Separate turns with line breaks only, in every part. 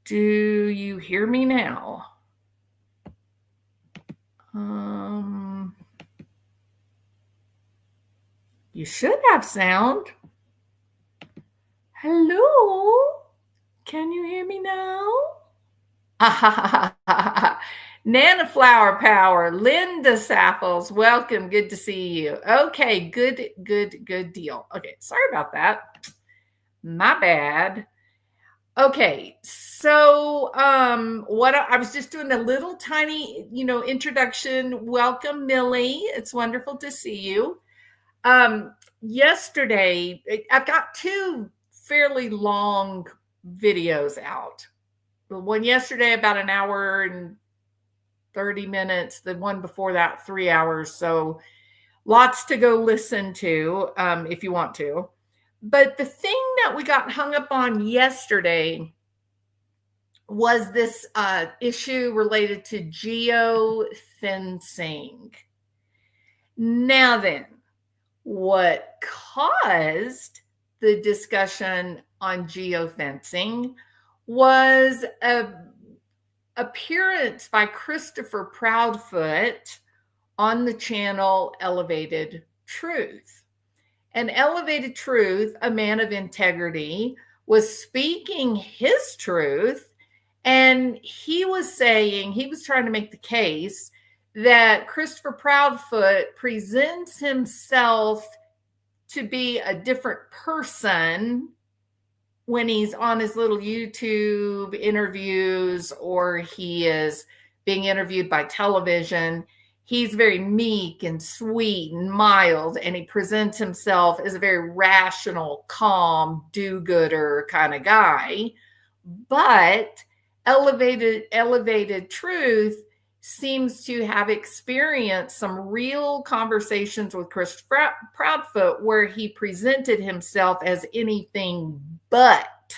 Do you hear me now? You should have sound. Hello? Can you hear me now? Nana Flower Power, Linda Sapples, welcome. Good to see you. Okay, good deal. Okay, sorry about that. My bad. Okay, so what I was just doing a little tiny, introduction. Welcome, Millie. It's wonderful to see you. Yesterday, I've got two fairly long videos out. The one yesterday, about an hour and 30 minutes. The one before that, 3 hours. So lots to go listen to if you want to. But the thing that we got hung up on yesterday was this issue related to geofencing. Now then, what caused the discussion on geofencing was an appearance by Christopher Proudfoot on the channel Elevated Truth. And Elevated Truth, a man of integrity, was speaking his truth, and he was trying to make the case that Christopher Proudfoot presents himself to be a different person when he's on his little YouTube interviews or he is being interviewed by television. He's very meek and sweet and mild, and he presents himself as a very rational, calm, do-gooder kind of guy. But Elevated Truth seems to have experienced some real conversations with Chris Proudfoot where he presented himself as anything but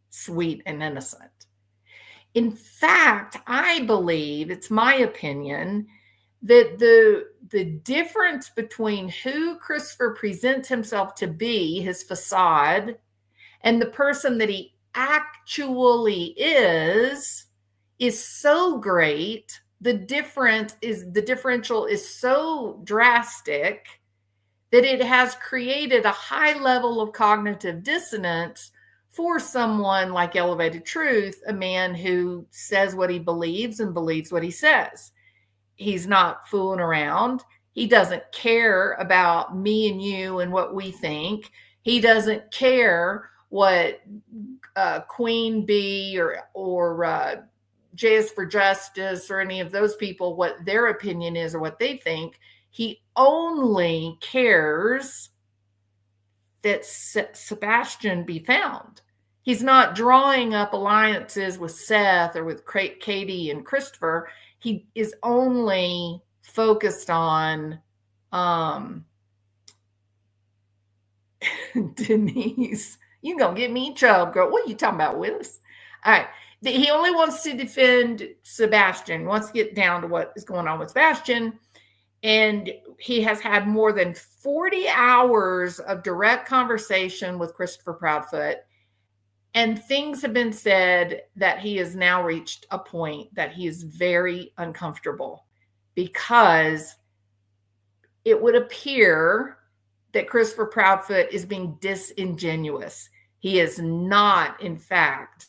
sweet and innocent. In fact, I believe, it's my opinion, that the difference between who Christopher presents himself to be, his facade, and the person that he actually is so great. The differential is so drastic that it has created a high level of cognitive dissonance for someone like Elevated Truth, a man who says what he believes and believes what he says. He's not fooling around. He doesn't care about me and you and what we think. He doesn't care what Queen Bee or J.S. for Justice or any of those people, what their opinion is or what they think. He only cares that Sebastian be found. He's not drawing up alliances with Seth or with Katie and Christopher. He is only focused on Denise. You gonna get me in trouble, girl. What are you talking about, Willis? All right. He only wants to defend Sebastian, wants to get down to what is going on with Sebastian. And he has had more than 40 hours of direct conversation with Christopher Proudfoot. And things have been said that he has now reached a point that he is very uncomfortable because it would appear that Christopher Proudfoot is being disingenuous. He is not, in fact,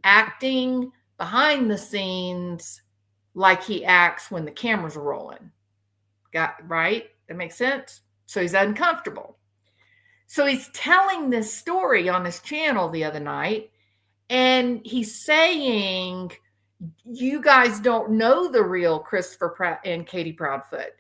acting behind the scenes like he acts when the cameras are rolling. Right? That makes sense? So he's uncomfortable. So he's telling this story on his channel the other night, and he's saying, you guys don't know the real Christopher and Katie Proudfoot.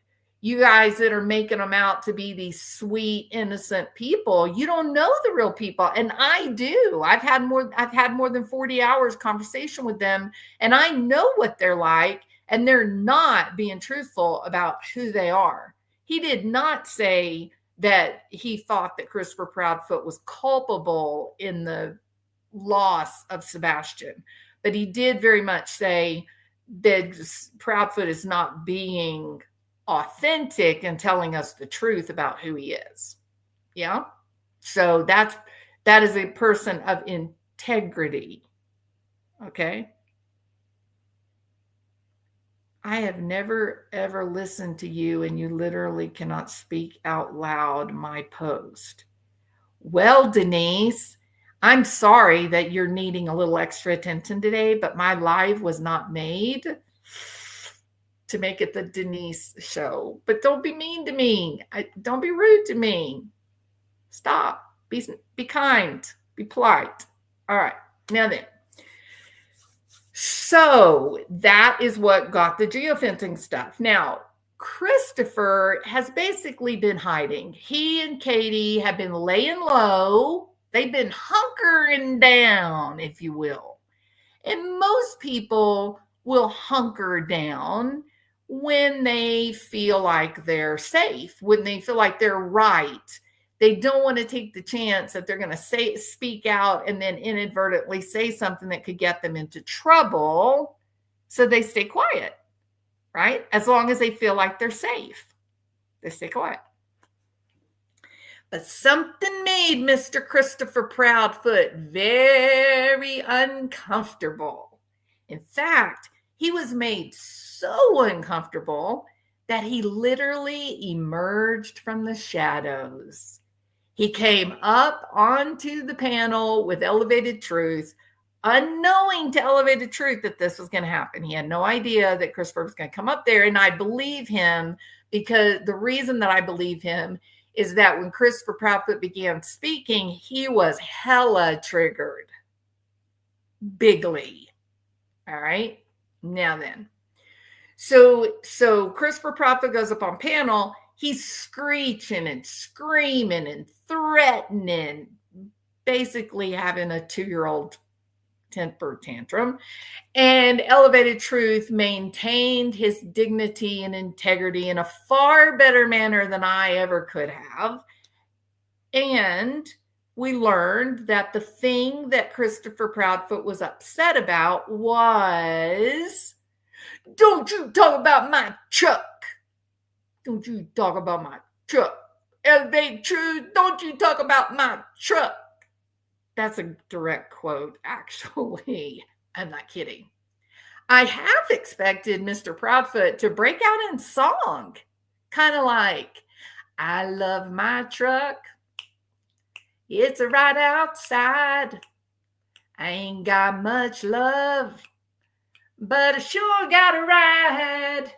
You guys that are making them out to be these sweet, innocent people, you don't know the real people. And I do. I've had more than 40 hours conversation with them, and I know what they're like, and they're not being truthful about who they are. He did not say that he thought that Christopher Proudfoot was culpable in the loss of Sebastian, but he did very much say that Proudfoot is not being authentic and telling us the truth about who he is. Yeah. So that is a person of integrity. Okay. I have never ever listened to you and you literally cannot speak out loud my post. Well, Denise, I'm sorry that you're needing a little extra attention today, but my live was not made to make it the Denise show. But don't be mean to me. Don't be rude to me. Stop. Be kind. Be polite. All right. Now then. So that is what got the geofencing stuff. Now, Christopher has basically been hiding. He and Katie have been laying low. They've been hunkering down, if you will. And most people will hunker down when they feel like they're safe, when they feel like they're right. They don't want to take the chance that they're going to speak out and then inadvertently say something that could get them into trouble. So they stay quiet, right? As long as they feel like they're safe, they stay quiet. But something made Mr. Christopher Proudfoot very uncomfortable. In fact, he was made so uncomfortable that he literally emerged from the shadows. He came up onto the panel with Elevated Truth, unknowing to Elevated Truth that this was going to happen. He had no idea that Christopher was going to come up there. And I believe him because the reason that I believe him is that when Christopher Proudfoot began speaking, he was hella triggered. Bigly. All right. Now then. So Christopher Proudfoot goes up on panel. He's screeching and screaming and threatening, basically having a 2-year-old temper tantrum. And Elevated Truth maintained his dignity and integrity in a far better manner than I ever could have. And we learned that the thing that Christopher Proudfoot was upset about was, don't you talk about my truck. Don't you talk about my truck. Elevated Truth, don't you talk about my truck. That's a direct quote, actually. I'm not kidding. I have expected Mr. Proudfoot to break out in song, kind of like, I love my truck. It's right outside. I ain't got much love, but I sure got a ride.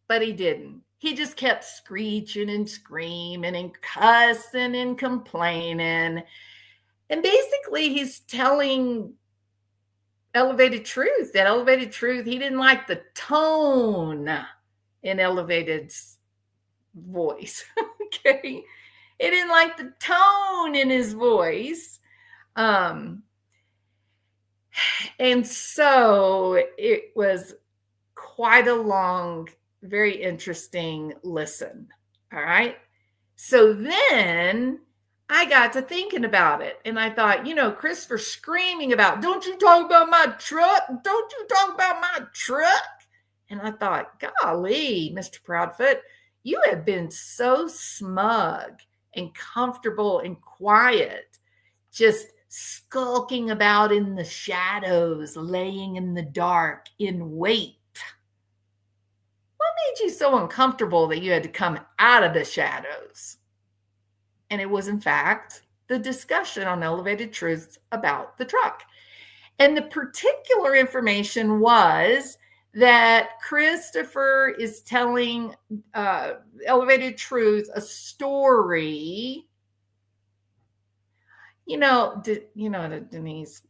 But he didn't. He just kept screeching and screaming and cussing and complaining. And basically, he's telling Elevated Truth that Elevated Truth, he didn't like the tone in Elevated's voice. Okay. He didn't like the tone in his voice. And so it was quite a long, very interesting listen. All right. So then I got to thinking about it. And I thought, Christopher screaming about, don't you talk about my truck? Don't you talk about my truck? And I thought, golly, Mr. Proudfoot, you have been so smug and comfortable and quiet, just skulking about in the shadows, laying in the dark, in wait. What made you so uncomfortable that you had to come out of the shadows? And it was, in fact, the discussion on Elevated Truths about the truck. And the particular information was that Christopher is telling Elevated Truth a story. Denise,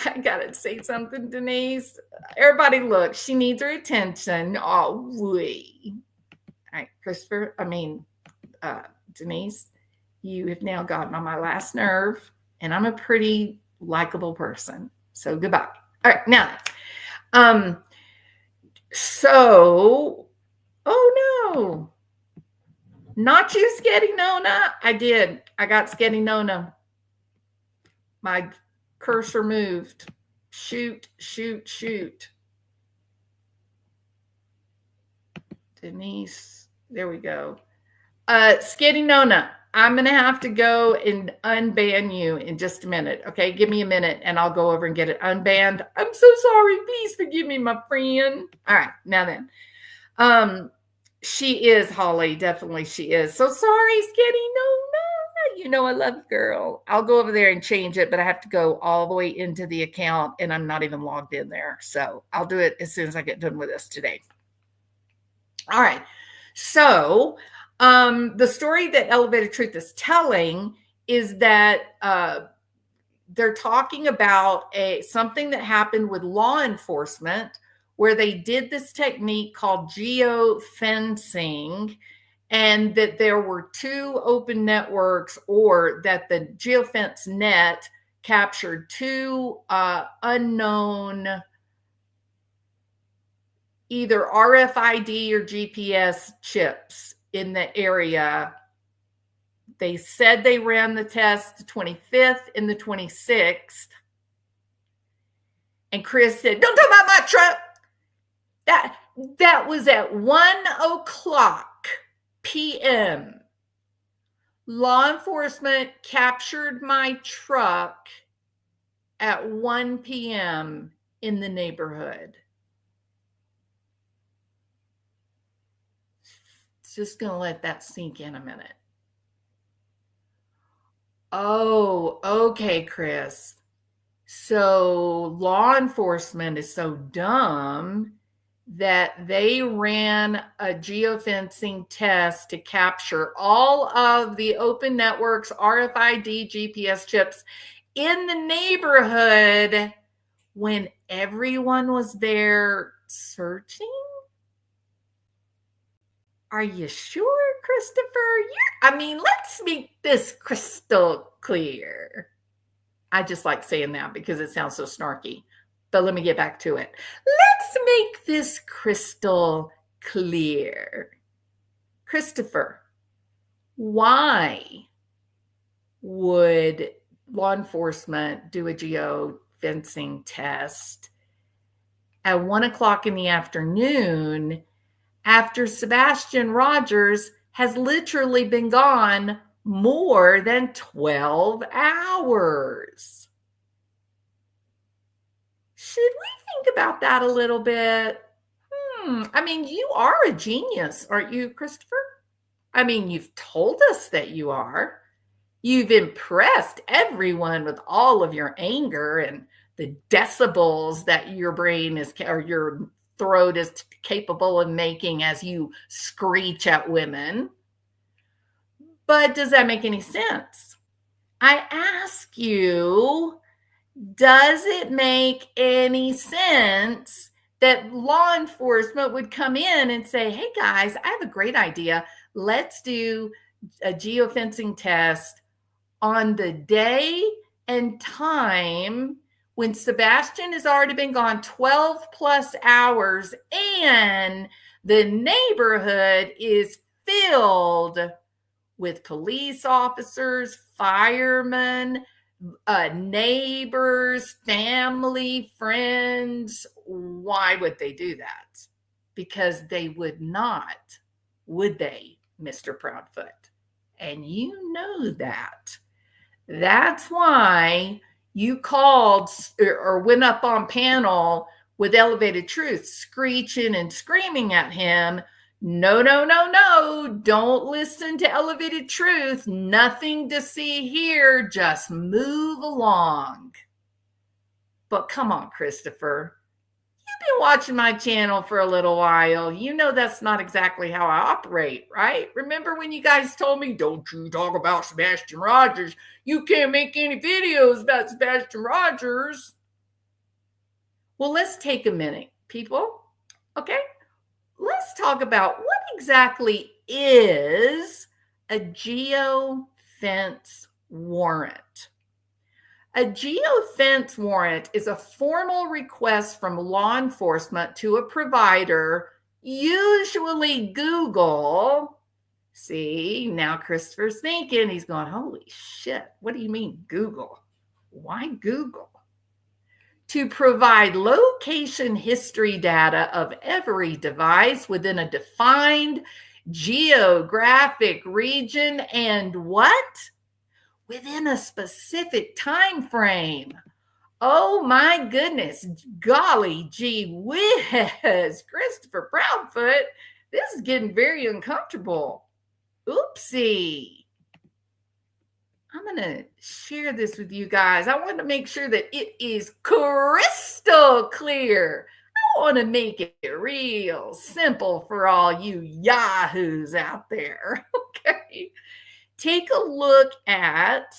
I gotta say something, Denise. Everybody, look, she needs her attention. Oh, wee. All right, Christopher, Denise, you have now gotten on my last nerve, and I'm a pretty likable person. So goodbye. All right, now, oh no, not you, Sketty Nona. I did. I got Sketty Nona. My cursor moved. Shoot. Denise, there we go. Sketty Nona, I'm going to have to go and unban you in just a minute. Okay. Give me a minute and I'll go over and get it unbanned. I'm so sorry. Please forgive me, my friend. All right. Now then, she is Holly. Definitely she is. So sorry, Skitty. No. You know I love you, girl. I'll go over there and change it, but I have to go all the way into the account and I'm not even logged in there. So I'll do it as soon as I get done with this today. All right. So the story that Elevated Truth is telling is that they're talking about something that happened with law enforcement where they did this technique called geofencing, and that there were two open networks, or that the geofence net captured two unknown either RFID or GPS chips in the area. They said they ran the test the 25th and the 26th. And Chris said, "Don't talk about my truck." That was at 1:00 p.m. Law enforcement captured my truck at 1 p.m. in the neighborhood. Just going to let that sink in a minute. Oh, okay, Chris. So law enforcement is so dumb that they ran a geofencing test to capture all of the open networks, RFID, GPS chips in the neighborhood when everyone was there searching? Are you sure, Christopher? Let's make this crystal clear. I just like saying that because it sounds so snarky. But let me get back to it. Let's make this crystal clear. Christopher, why would law enforcement do a geofencing test at 1:00 in the afternoon after Sebastian Rogers has literally been gone more than 12 hours? Should we think about that a little bit? You are a genius, aren't you, Christopher? You've told us that you are. You've impressed everyone with all of your anger and the decibels that your brain is, or your throat is capable of making as you screech at women. But does that make any sense? I ask you, does it make any sense that law enforcement would come in and say, "Hey guys, I have a great idea. Let's do a geofencing test on the day and time when Sebastian has already been gone 12 plus hours and the neighborhood is filled with police officers, firemen, neighbors, family, friends." Why would they do that? Because they would not, would they, Mr. Proudfoot? And you know that. That's why you called or went up on panel with Elevated Truth, screeching and screaming at him, "No, don't listen to Elevated Truth. Nothing to see here. Just move along." But come on, Christopher. You've been watching my channel for a little while. You know that's not exactly how I operate, right? Remember when you guys told me, "Don't you talk about Sebastian Rogers. You can't make any videos about Sebastian Rogers." Well, let's take a minute, people. Okay? Let's talk about what exactly is a geofence warrant. A geofence warrant is a formal request from law enforcement to a provider, usually Google. See, now Christopher's thinking, he's going, "Holy shit, what do you mean Google? Why Google?" To provide location history data of every device within a defined geographic region, and what? Within a specific time frame. Oh my goodness. Golly gee whiz. Christopher Proudfoot, this is getting very uncomfortable. Oopsie. I'm going to share this with you guys. I want to make sure that it is crystal clear. I want to make it real simple for all you yahoos out there. Okay. Take a look at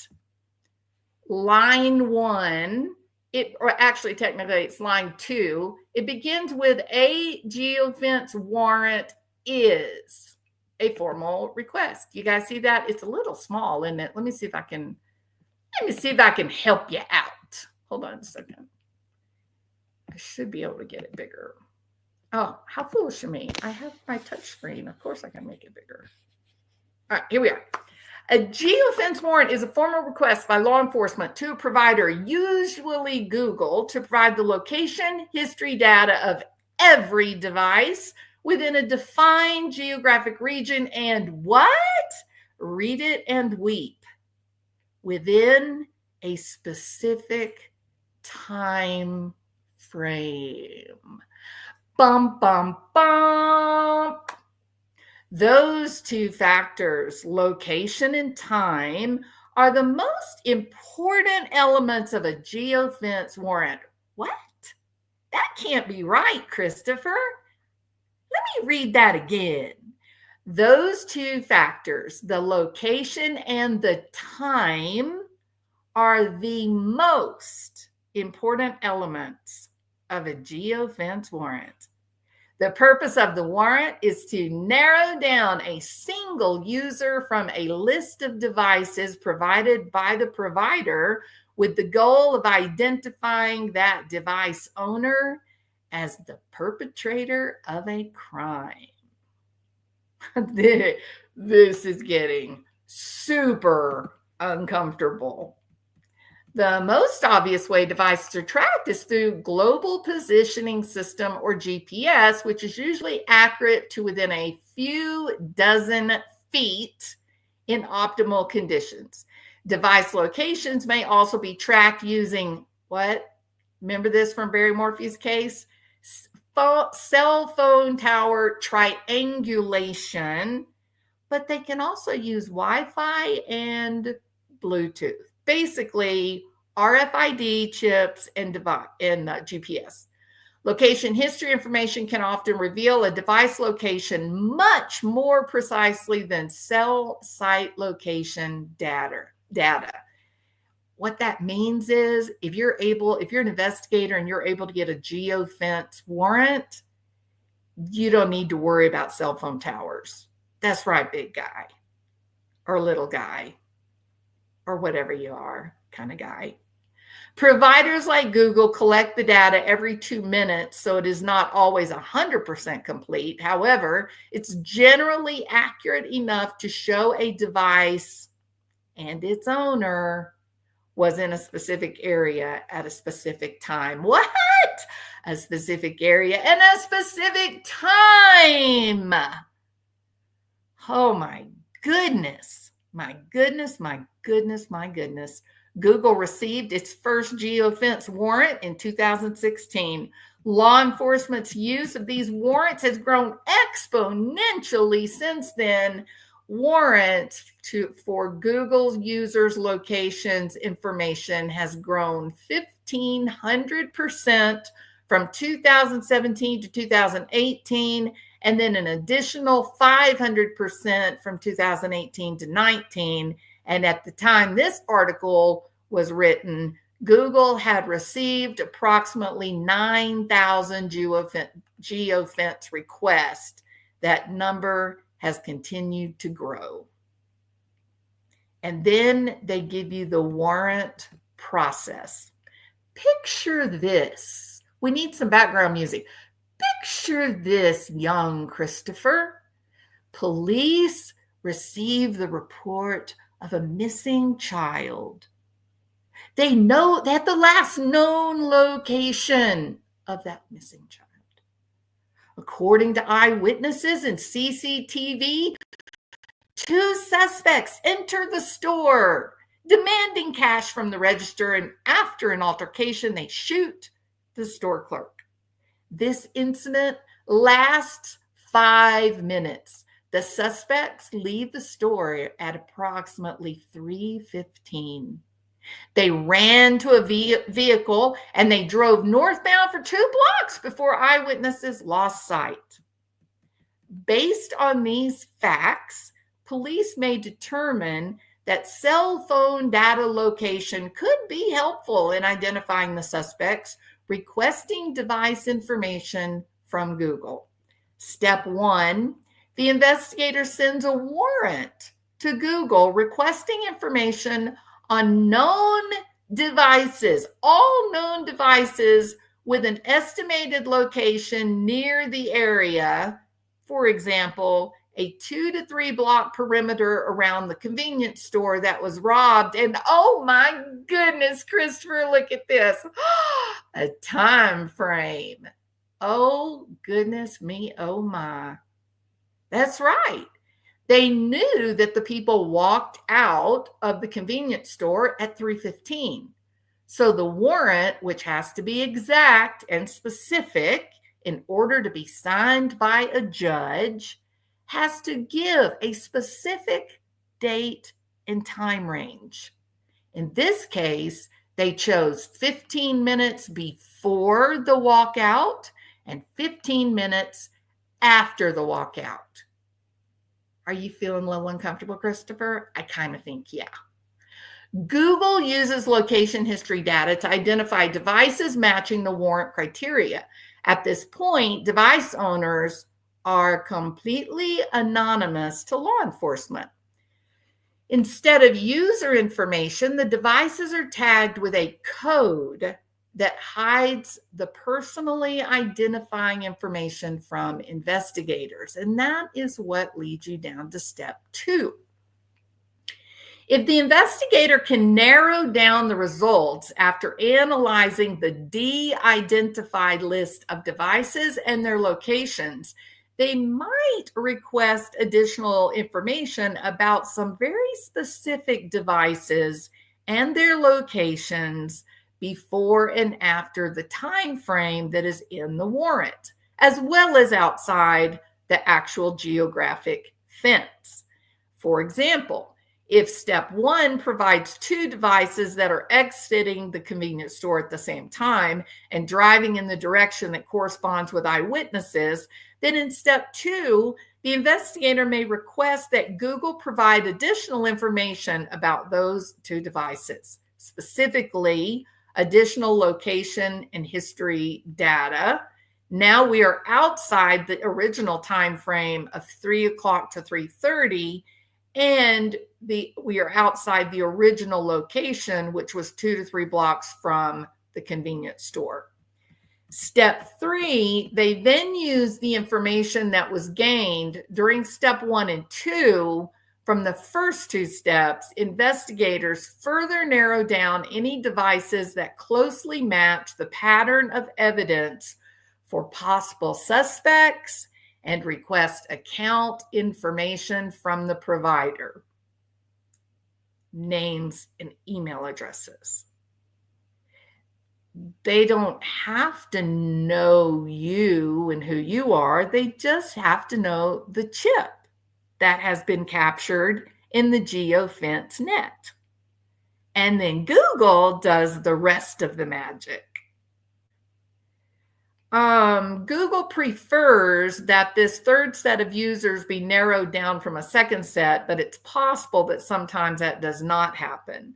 line 1. Or actually, technically, it's line 2. It begins with a geofence warrant is a formal request. You guys see that? It's a little small, isn't it? Let me see if I can help you out. Hold on a second. I should be able to get it bigger. Oh, how foolish of me. I have my touch screen. Of course I can make it bigger. All right, here we are. A geofence warrant is a formal request by law enforcement to a provider, usually Google, to provide the location, history data of every device within a defined geographic region and what? Read it and weep. Within a specific time frame. Bum, bum, bum. Those two factors, location and time, are the most important elements of a geofence warrant. What? That can't be right, Christopher. Let me read that again. Those two factors, the location and the time, are the most important elements of a geofence warrant. The purpose of the warrant is to narrow down a single user from a list of devices provided by the provider with the goal of identifying that device owner as the perpetrator of a crime. This is getting super uncomfortable. The most obvious way devices are tracked is through Global Positioning System, or GPS, which is usually accurate to within a few dozen feet in optimal conditions. Device locations may also be tracked using what? Remember this from Barry Morphy's case? Cell phone tower triangulation, but they can also use Wi-Fi and Bluetooth. Basically, RFID chips and GPS. Location history information can often reveal a device location much more precisely than cell site location data. What that means is if you're an investigator and you're able to get a geofence warrant, you don't need to worry about cell phone towers. That's right, big guy or little guy, or whatever you are, kind of guy. Providers like Google collect the data every 2 minutes, so it is not always 100% complete. However, it's generally accurate enough to show a device and its owner was in a specific area at a specific time. What? A specific area and a specific time. Oh my goodness. My goodness, my goodness, my goodness. Google received its first geofence warrant in 2016. Law enforcement's use of these warrants has grown exponentially since then. Warrants for Google's users' locations information has grown 1,500% from 2017 to 2018, and then an additional 500% from 2018 to 19. And at the time this article was written, Google had received approximately 9,000 geofence requests. That number has continued to grow. And then they give you the warrant process. Picture this. We need some background music. Picture this, young Christopher. Police receive the report of a missing child. They know that the last known location of that missing child. According to eyewitnesses and CCTV, two suspects enter the store demanding cash from the register, and after an altercation, they shoot the store clerk. This incident lasts 5 minutes. The suspects leave the store at approximately 3:15. They ran to a vehicle and they drove northbound for 2 blocks before eyewitnesses lost sight. Based on these facts, police may determine that cell phone data location could be helpful in identifying the suspects requesting device information from Google. Step 1, the investigator sends a warrant to Google requesting information on known devices, all known devices with an estimated location near the area. For example, a 2 to 3 block perimeter around the convenience store that was robbed. And oh my goodness, Christopher, look at this. A time frame. Oh goodness me, oh my. That's right. They knew that the people walked out of the convenience store at 3:15. So the warrant, which has to be exact and specific in order to be signed by a judge, has to give a specific date and time range. In this case, they chose 15 minutes before the walkout and 15 minutes after the walkout. Are you feeling a little uncomfortable, Christopher? I kind of think, yeah. Google uses location history data to identify devices matching the warrant criteria. At this point, device owners are completely anonymous to law enforcement. Instead of user information, the devices are tagged with a code that hides the personally identifying information from investigators. And that is what leads you down to step 2. If the investigator can narrow down the results after analyzing the de-identified list of devices and their locations, they might request additional information about some very specific devices and their locations before and after the time frame that is in the warrant, as well as outside the actual geographic fence. For example, if step 1 provides 2 devices that are exiting the convenience store at the same time and driving in the direction that corresponds with eyewitnesses, then in step 2, the investigator may request that Google provide additional information about those 2 devices, specifically additional location and history data. Now we are outside the original time frame of 3 o'clock to 3:30, and we are outside the original location, which was 2 to 3 blocks from the convenience store. Step 3, they then use the information that was gained during step 1 and 2 from the first 2 steps. Investigators further narrow down any devices that closely match the pattern of evidence for possible suspects and request account information from the provider, names and email addresses. They don't have to know you and who you are. They just have to know the chip that has been captured in the geofence net. And then Google does the rest of the magic. Google prefers that this third set of users be narrowed down from a second set, but it's possible that sometimes that does not happen.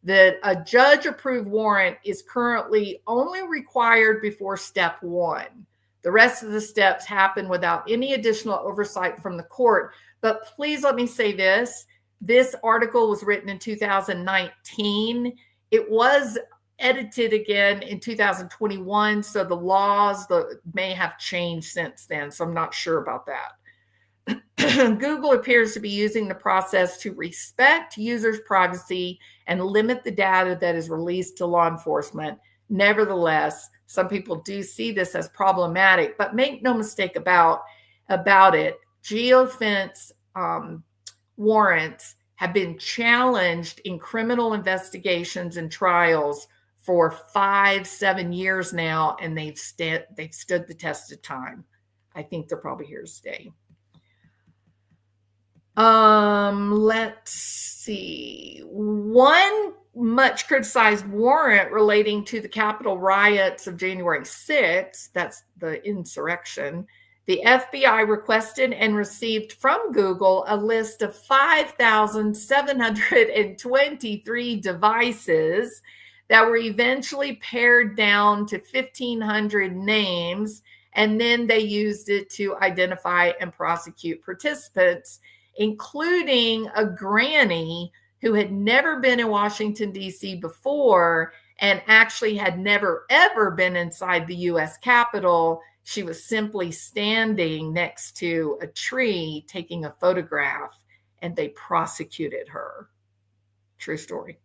That a judge-approved warrant is currently only required before step 1. The rest of the steps happen without any additional oversight from the court. But please let me say this. This article was written in 2019. It was edited again in 2021, so the laws may have changed since then, so I'm not sure about that. Google appears to be using the process to respect users' privacy and limit the data that is released to law enforcement. Nevertheless, Some people do see this as problematic, but make no mistake about it. Geofence warrants have been challenged in criminal investigations and trials for 5-7 years now, and they've stood the test of time. I think they're probably here to stay. Let's see. One much criticized warrant relating to the Capitol riots of January 6th, that's the insurrection, the FBI requested and received from Google a list of 5,723 devices that were eventually pared down to 1,500 names, and then they used it to identify and prosecute participants, including a granny who had never been in Washington, D.C. before and actually had never, ever been inside the U.S. Capitol. She was simply standing next to a tree taking a photograph, and they prosecuted her. True story.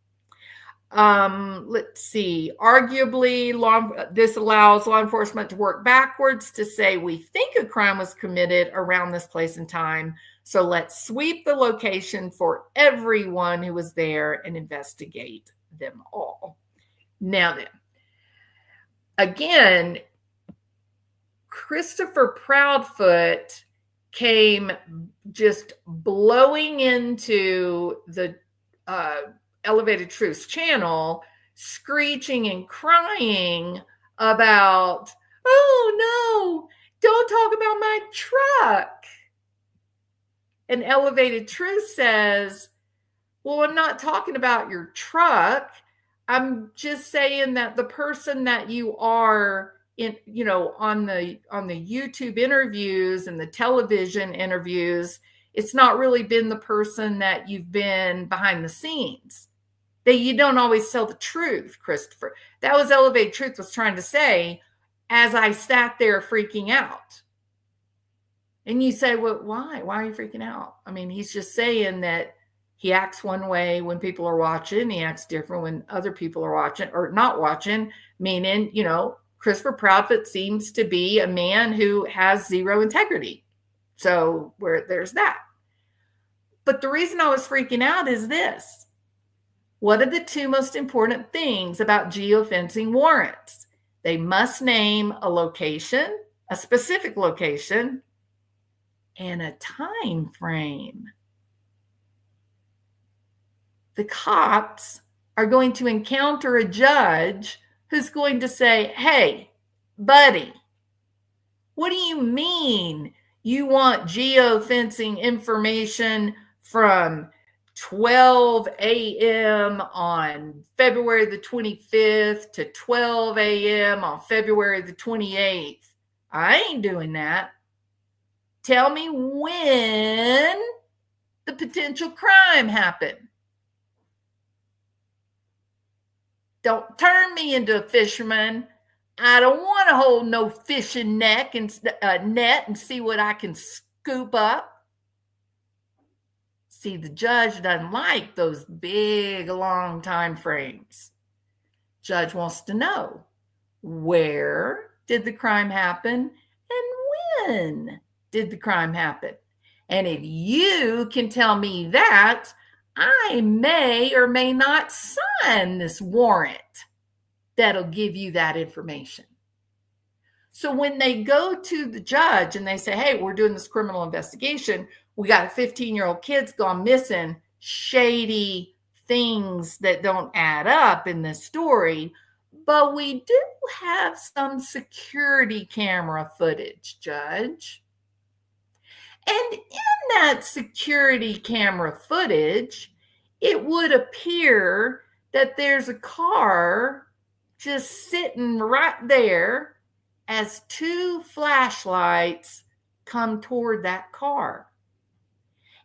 Let's see. Arguably, this allows law enforcement to work backwards to say, we think a crime was committed around this place and time, so let's sweep the location for everyone who was there and investigate them all. Now then, again, Christopher Proudfoot came just blowing into the Elevated Truths channel, screeching and crying about, oh no, don't talk about my truck. And Elevated Truth says, well, I'm not talking about your truck. I'm just saying that the person that you are in, on the YouTube interviews and the television interviews, it's not really been the person that you've been behind the scenes. That you don't always tell the truth, Christopher. That was Elevated Truth was trying to say as I sat there freaking out. And you say, well, why? Why are you freaking out? I mean, he's just saying that he acts one way when people are watching. He acts different when other people are watching or not watching, meaning, Christopher Proudfoot seems to be a man who has zero integrity. So there's that. But the reason I was freaking out is this. What are the two most important things about geofencing warrants? They must name a location, a specific location, and a time frame. The cops are going to encounter a judge who's going to say, hey, buddy, what do you mean you want geofencing information from 12 a.m. on February the 25th to 12 a.m. on February the 28th? I ain't doing that. Tell me when the potential crime happened. Don't turn me into a fisherman. I don't want to hold no fishing net and see what I can scoop up. See, the judge doesn't like those big, long time frames. Judge wants to know, where did the crime happen and when did the crime happen? And if you can tell me that, I may or may not sign this warrant that'll give you that information. So when they go to the judge and they say, hey, we're doing this criminal investigation, we got a 15-year-old kid's gone missing, shady things that don't add up in this story, but we do have some security camera footage, Judge. And in that security camera footage, it would appear that there's a car just sitting right there as two flashlights come toward that car.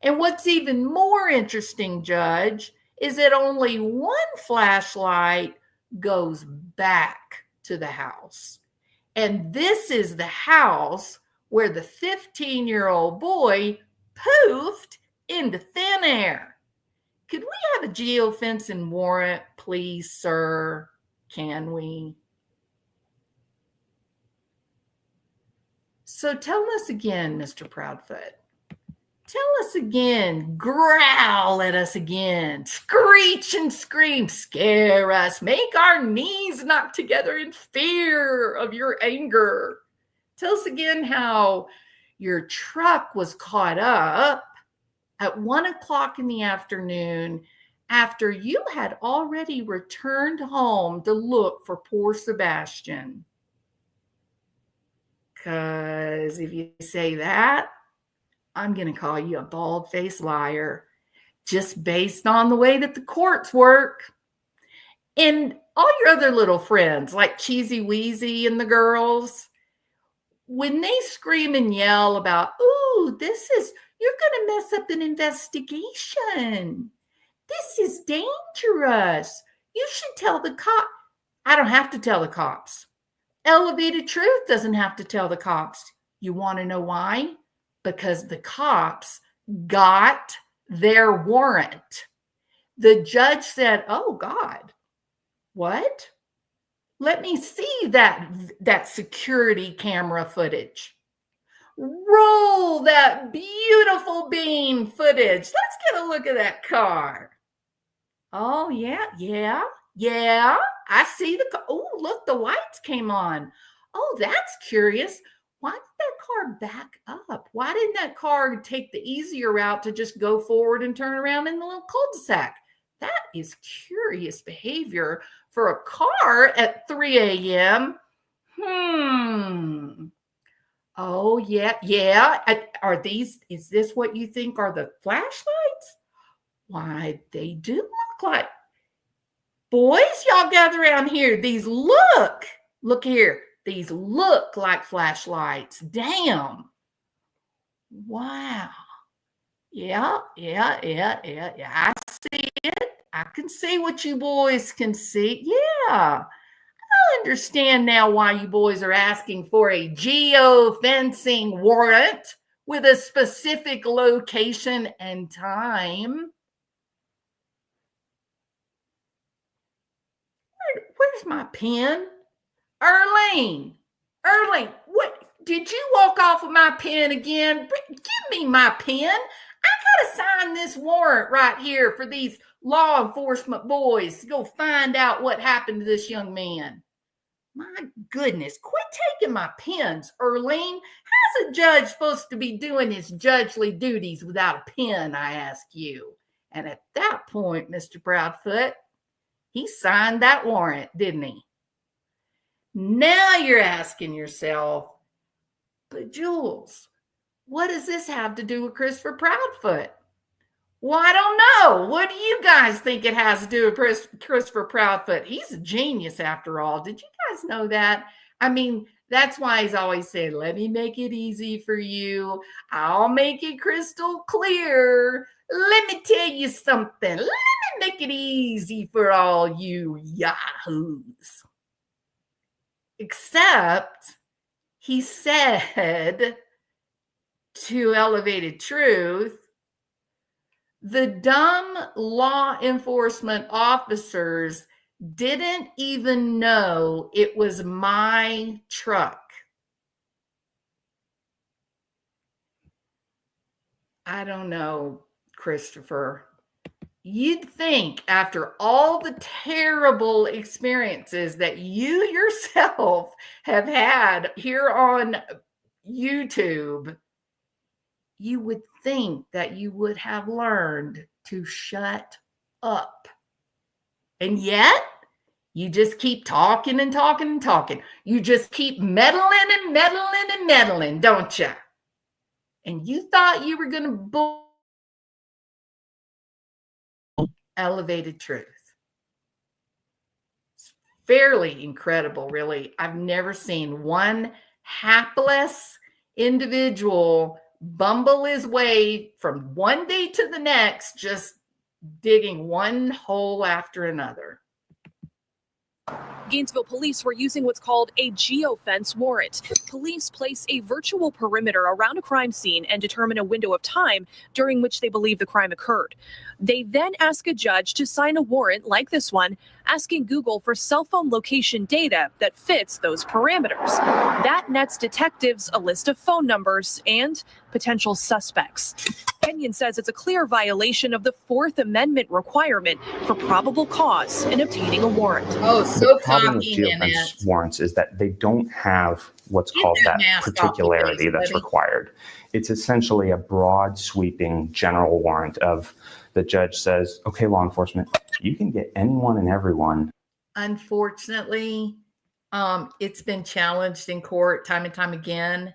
And what's even more interesting, Judge, is that only one flashlight goes back to the house. And this is the house where the 15-year-old boy poofed into thin air. Could we have a geofencing warrant, please, sir? Can we? So tell us again, Mr. Proudfoot. Tell us again, growl at us again, screech and scream, scare us, make our knees knock together in fear of your anger. Tell us again how your truck was caught up at 1 o'clock in the afternoon after you had already returned home to look for poor Sebastian. Because if you say that, I'm going to call you a bald-faced liar just based on the way that the courts work. And all your other little friends like Cheesy Wheezy and the girls, when they scream and yell about, ooh, you're going to mess up an investigation. This is dangerous. You should tell the cop. I don't have to tell the cops. Elevated Truth doesn't have to tell the cops. You want to know why? Because the cops got their warrant. The judge said, oh, God, what? Let me see that security camera footage. Roll that beautiful bean footage. Let's get a look at that car. Oh, yeah. I see the car. Oh, look, the lights came on. Oh, that's curious. Why did that car back up? Why didn't that car take the easier route to just go forward and turn around in the little cul-de-sac? That is curious behavior for a car at 3 a.m. Oh, yeah. Is this what you think are the flashlights? Why, they do look like. Boys, y'all gather around here. Look here. These look like flashlights. Damn. Wow. Yeah. I see it. I can see what you boys can see. Yeah. I understand now why you boys are asking for a geofencing warrant with a specific location and time. Where's my pen? Erlene, what? Did you walk off with my pen again? Give me my pen. I got to sign this warrant right here for these law enforcement boys to go find out what happened to this young man. My goodness, quit taking my pens, Erlene. How's a judge supposed to be doing his judgely duties without a pen, I ask you? And at that point, Mr. Proudfoot, he signed that warrant, didn't he? Now you're asking yourself, but Jules, what does this have to do with Christopher Proudfoot? Well, I don't know. What do you guys think it has to do with Christopher Proudfoot? He's a genius after all. Did you guys know that? I mean, that's why he's always said, let me make it easy for you. I'll make it crystal clear. Let me tell you something. Let me make it easy for all you yahoos. Except he said to Elevated Truth, the dumb law enforcement officers didn't even know it was my truck. I don't know, Christopher. You'd think after all the terrible experiences that you yourself have had here on YouTube, you would think that you would have learned to shut up. And yet, you just keep talking and talking and talking. You just keep meddling, don't you? And you thought you were going to bull Elevated Truth. It's fairly incredible, really. I've never seen one hapless individual bumble his way from one day to the next, just digging one hole after another.
Gainesville police were using what's called a geofence warrant. Police place a virtual perimeter around a crime scene and determine a window of time during which they believe the crime occurred. They then ask a judge to sign a warrant like this one, asking Google for cell phone location data that fits those parameters. That nets detectives a list of phone numbers and potential suspects. Kenyon says it's a clear violation of the Fourth Amendment requirement for probable cause in obtaining a warrant.
Oh, so
The problem with
cocky, Annette.
geofence warrants is that they don't have what's called that particularity that's required. It's essentially a broad, sweeping general warrant of the judge says, okay, law enforcement, you can get anyone and everyone.
Unfortunately, it's been challenged in court time and time again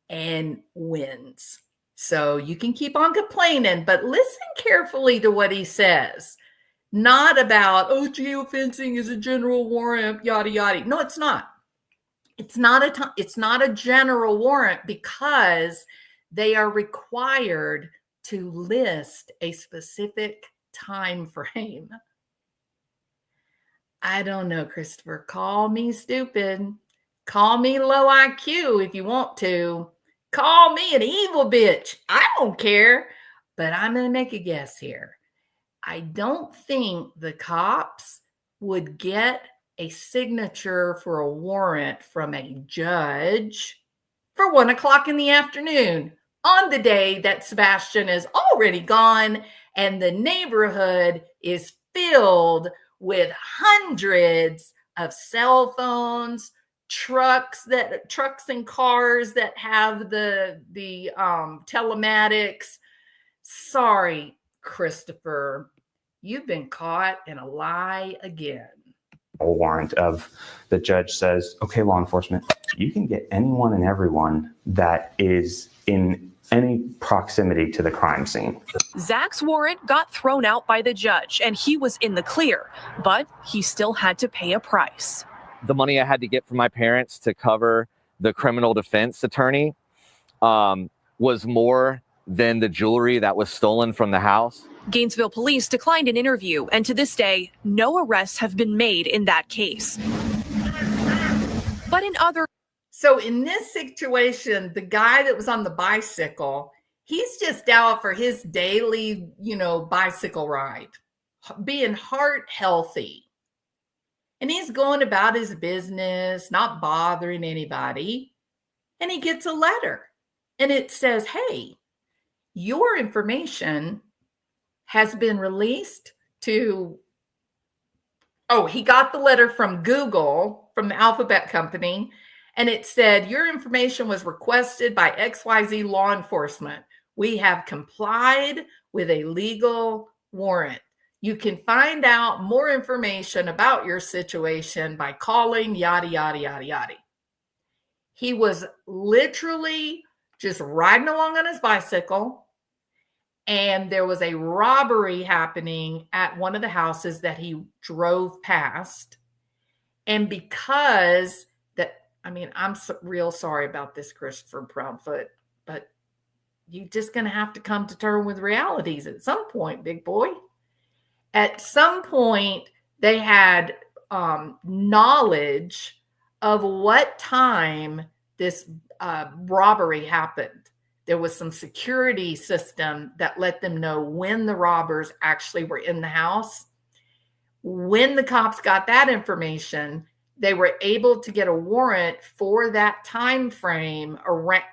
and wins. So you can keep on complaining, but listen carefully to what he says. Not about, oh, geofencing is a general warrant, yada, yada. No, it's not. It's not a general warrant because they are required to list a specific time frame. I don't know, Christopher. Call me stupid. Call me low IQ if you want to. Call me an evil bitch. I don't care. But I'm going to make a guess here. I don't think the cops would get a signature for a warrant from a judge for 1 o'clock in the afternoon on the day that Sebastian is already gone and the neighborhood is filled with hundreds of cell phones, trucks and cars that have the telematics. Sorry, Christopher, you've been caught in a lie again.
A warrant of the judge says, okay, law enforcement, you can get anyone and everyone that is in any proximity to the crime scene.
Zach's warrant got thrown out by the judge and he was in the clear, but he still had to pay a price.
The money I had to get from my parents to cover the criminal defense attorney was more than the jewelry that was stolen from the house.
Gainesville police declined an interview, and to this day, no arrests have been made in that case. But
So in this situation, the guy that was on the bicycle, he's just out for his daily, bicycle ride, being heart healthy. And he's going about his business, not bothering anybody. And he gets a letter. And it says, hey, your information has been released to, he got the letter from Google, from the Alphabet company, and it said, your information was requested by XYZ law enforcement. We have complied with a legal warrant. You can find out more information about your situation by calling yada, yada, yada, yada. He was literally just riding along on his bicycle, and there was a robbery happening at one of the houses that he drove past. And because I'm real sorry about this, Christopher Proudfoot, but you're just going to have to come to terms with realities at some point, big boy. At some point, they had knowledge of what time this robbery happened. There was some security system that let them know when the robbers actually were in the house. When the cops got that information, they were able to get a warrant for that time frame.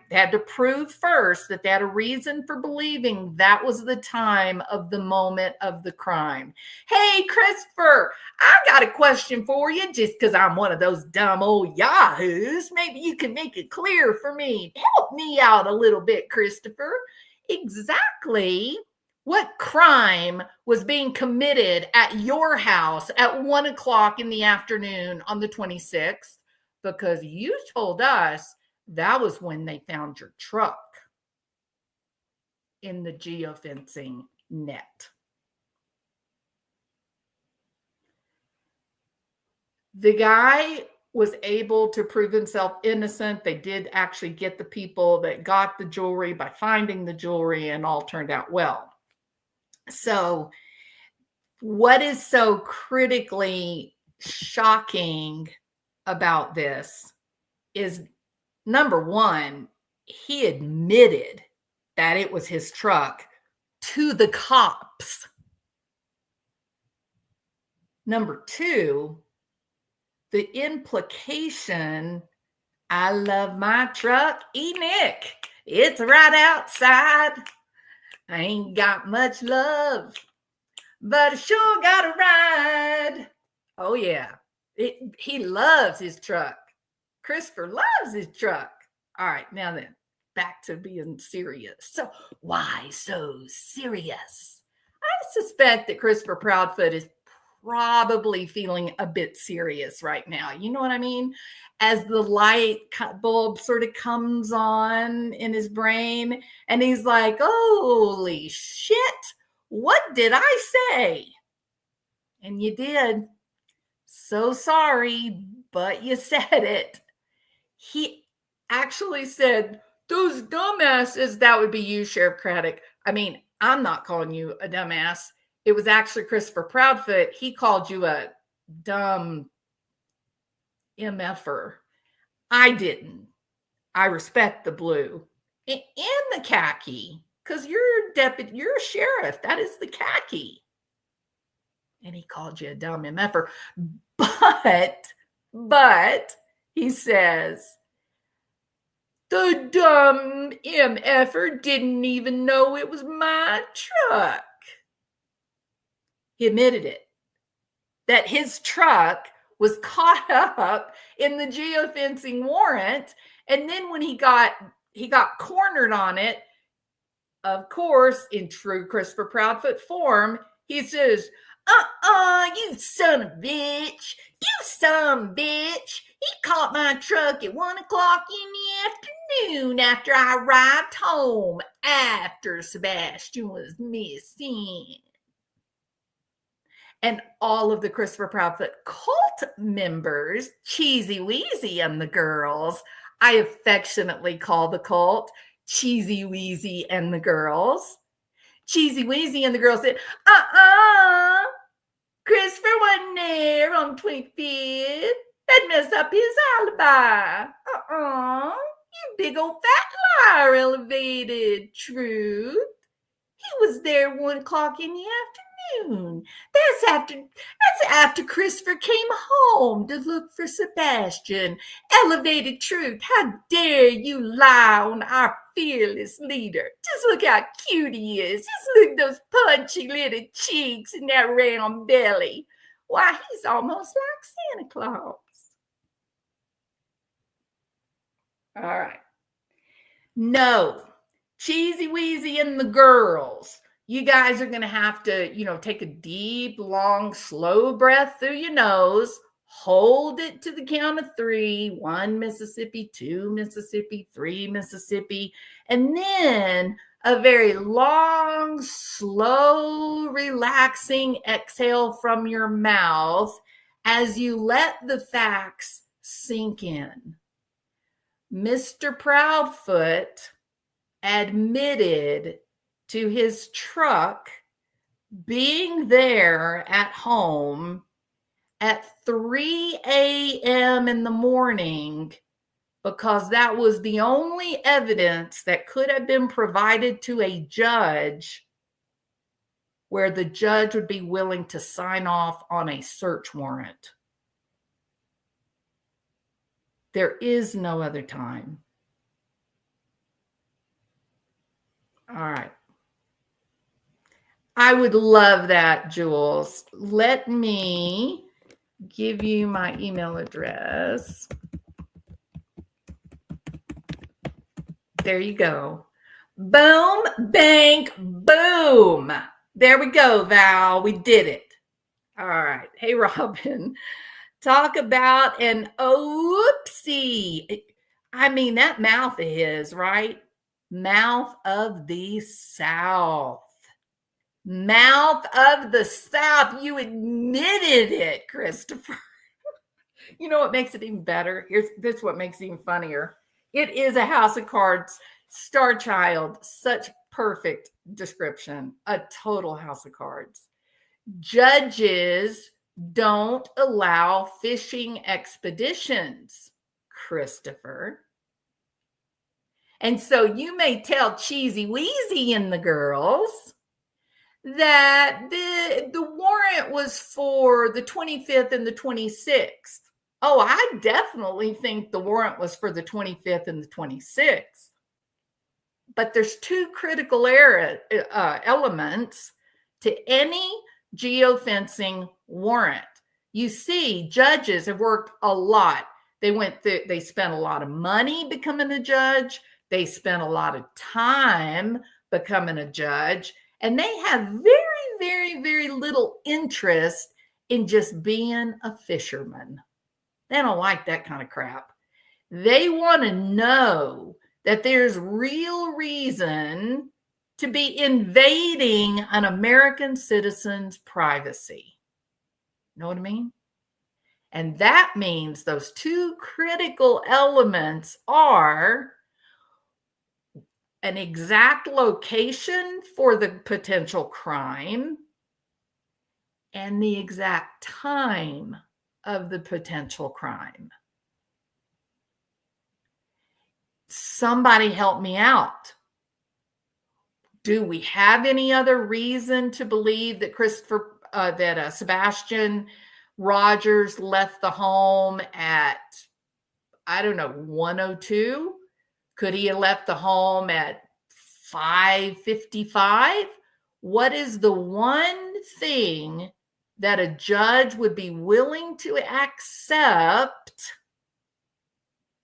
They had to prove first that they had a reason for believing that was the time of the moment of the crime. Hey, Christopher, I got a question for you just because I'm one of those dumb old yahoos. Maybe you can make it clear for me. Help me out a little bit, Christopher. Exactly what crime was being committed at your house at 1 o'clock in the afternoon on the 26th? Because you told us that was when they found your truck in the geofencing net. The guy was able to prove himself innocent. They did actually get the people that got the jewelry by finding the jewelry, and all turned out well. So what is so critically shocking about this is, number one, he admitted that it was his truck to the cops. Number two, the implication, I love my truck, Nick. It's right outside. I ain't got much love, but I sure got a ride. Oh, yeah. He loves his truck. Christopher loves his truck. All right, now then, back to being serious. So why so serious? I suspect that Christopher Proudfoot is probably feeling a bit serious right now. You know what I mean? As the light bulb sort of comes on in his brain, and he's like, holy shit, what did I say? And you did. So sorry, but you said it. He actually said, those dumbasses, that would be you, Sheriff Craddock. I mean, I'm not calling you a dumbass. It was actually Christopher Proudfoot. He called you a dumb MFer. I didn't. I respect the blue and the khaki, because you're a sheriff. That is the khaki. And he called you a dumb MFer. But he says, the dumb MFer didn't even know it was my truck. He admitted it, that his truck was caught up in the geofencing warrant. And then when he got cornered on it, of course, in true Christopher Proudfoot form, he says, you son of a bitch. You son of a bitch. He caught my truck at 1 o'clock in the afternoon after I arrived home after Sebastian was missing. And all of the Christopher Proudfoot cult members, Cheesy Weezy and the girls, I affectionately call the cult Cheesy Weezy and the girls. Cheesy Weezy and the girls said, Christopher wasn't there on 25th. That'd mess up his alibi. You big old fat liar, Elevated Truth. He was there 1 o'clock in the afternoon. That's after Christopher came home to look for Sebastian. Elevated Truth, how dare you lie on our fearless leader? Just look how cute he is. Just look at those punchy little cheeks and that round belly. Why, he's almost like Santa Claus. All right. No, Cheesy Weezy and the girls, you guys are going to have to, take a deep, long, slow breath through your nose. Hold it to the count of 3. 1 Mississippi, 2 Mississippi, 3 Mississippi. And then a very long, slow, relaxing exhale from your mouth as you let the facts sink in. Mr. Proudfoot admitted to his truck being there at home at 3 a.m. in the morning because that was the only evidence that could have been provided to a judge where the judge would be willing to sign off on a search warrant. There is no other time. All right. I would love that, Jules. Let me give you my email address. There you go. Boom, bank, boom. There we go, Val. We did it. All right. Hey, Robin. Talk about an oopsie. I mean, that mouth of his, right? Mouth of the South. Mouth of the South. You admitted it, Christopher. You know what makes it even better? This is what makes it even funnier. It is a House of Cards star child. Such perfect description. A total House of Cards. Judges don't allow fishing expeditions, Christopher. And so you may tell Cheesy Weezy and the girls that the warrant was for the 25th and the 26th. Oh, I definitely think the warrant was for the 25th and the 26th. But there's two critical elements to any geofencing warrant. You see, judges have worked a lot. They spent a lot of money becoming a judge. They spent a lot of time becoming a judge. And they have very, very, very little interest in just being a fisherman. They don't like that kind of crap. They want to know that there's real reason to be invading an American citizen's privacy. Know what I mean? And that means those two critical elements are an exact location for the potential crime and the exact time of the potential crime. Somebody help me out. Do we have any other reason to believe that Sebastian Rogers left the home at, 1:02? Could he have left the home at 5:55? What is the one thing that a judge would be willing to accept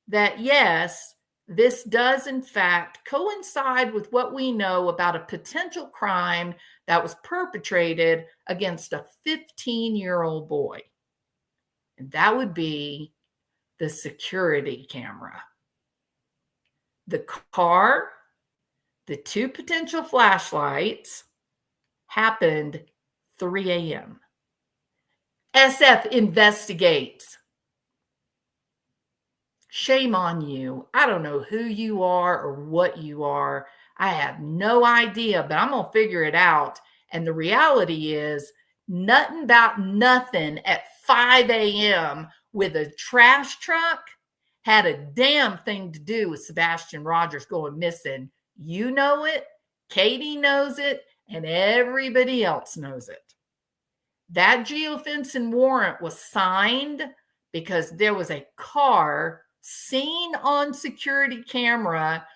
that, yes, this does in fact coincide with what we know about a potential crime that was perpetrated against a 15-year-old boy? And that would be the security camera. The car, the two potential flashlights happened 3 a.m. SF investigates. Shame on you. I don't know who you are or what you are. I have no idea, but I'm going to figure it out. And the reality is, nothing about nothing at 5 a.m. with a trash truck had a damn thing to do with Sebastian Rogers going missing. You know it, Katie knows it, and everybody else knows it. That geofencing warrant was signed because there was a car seen on security camera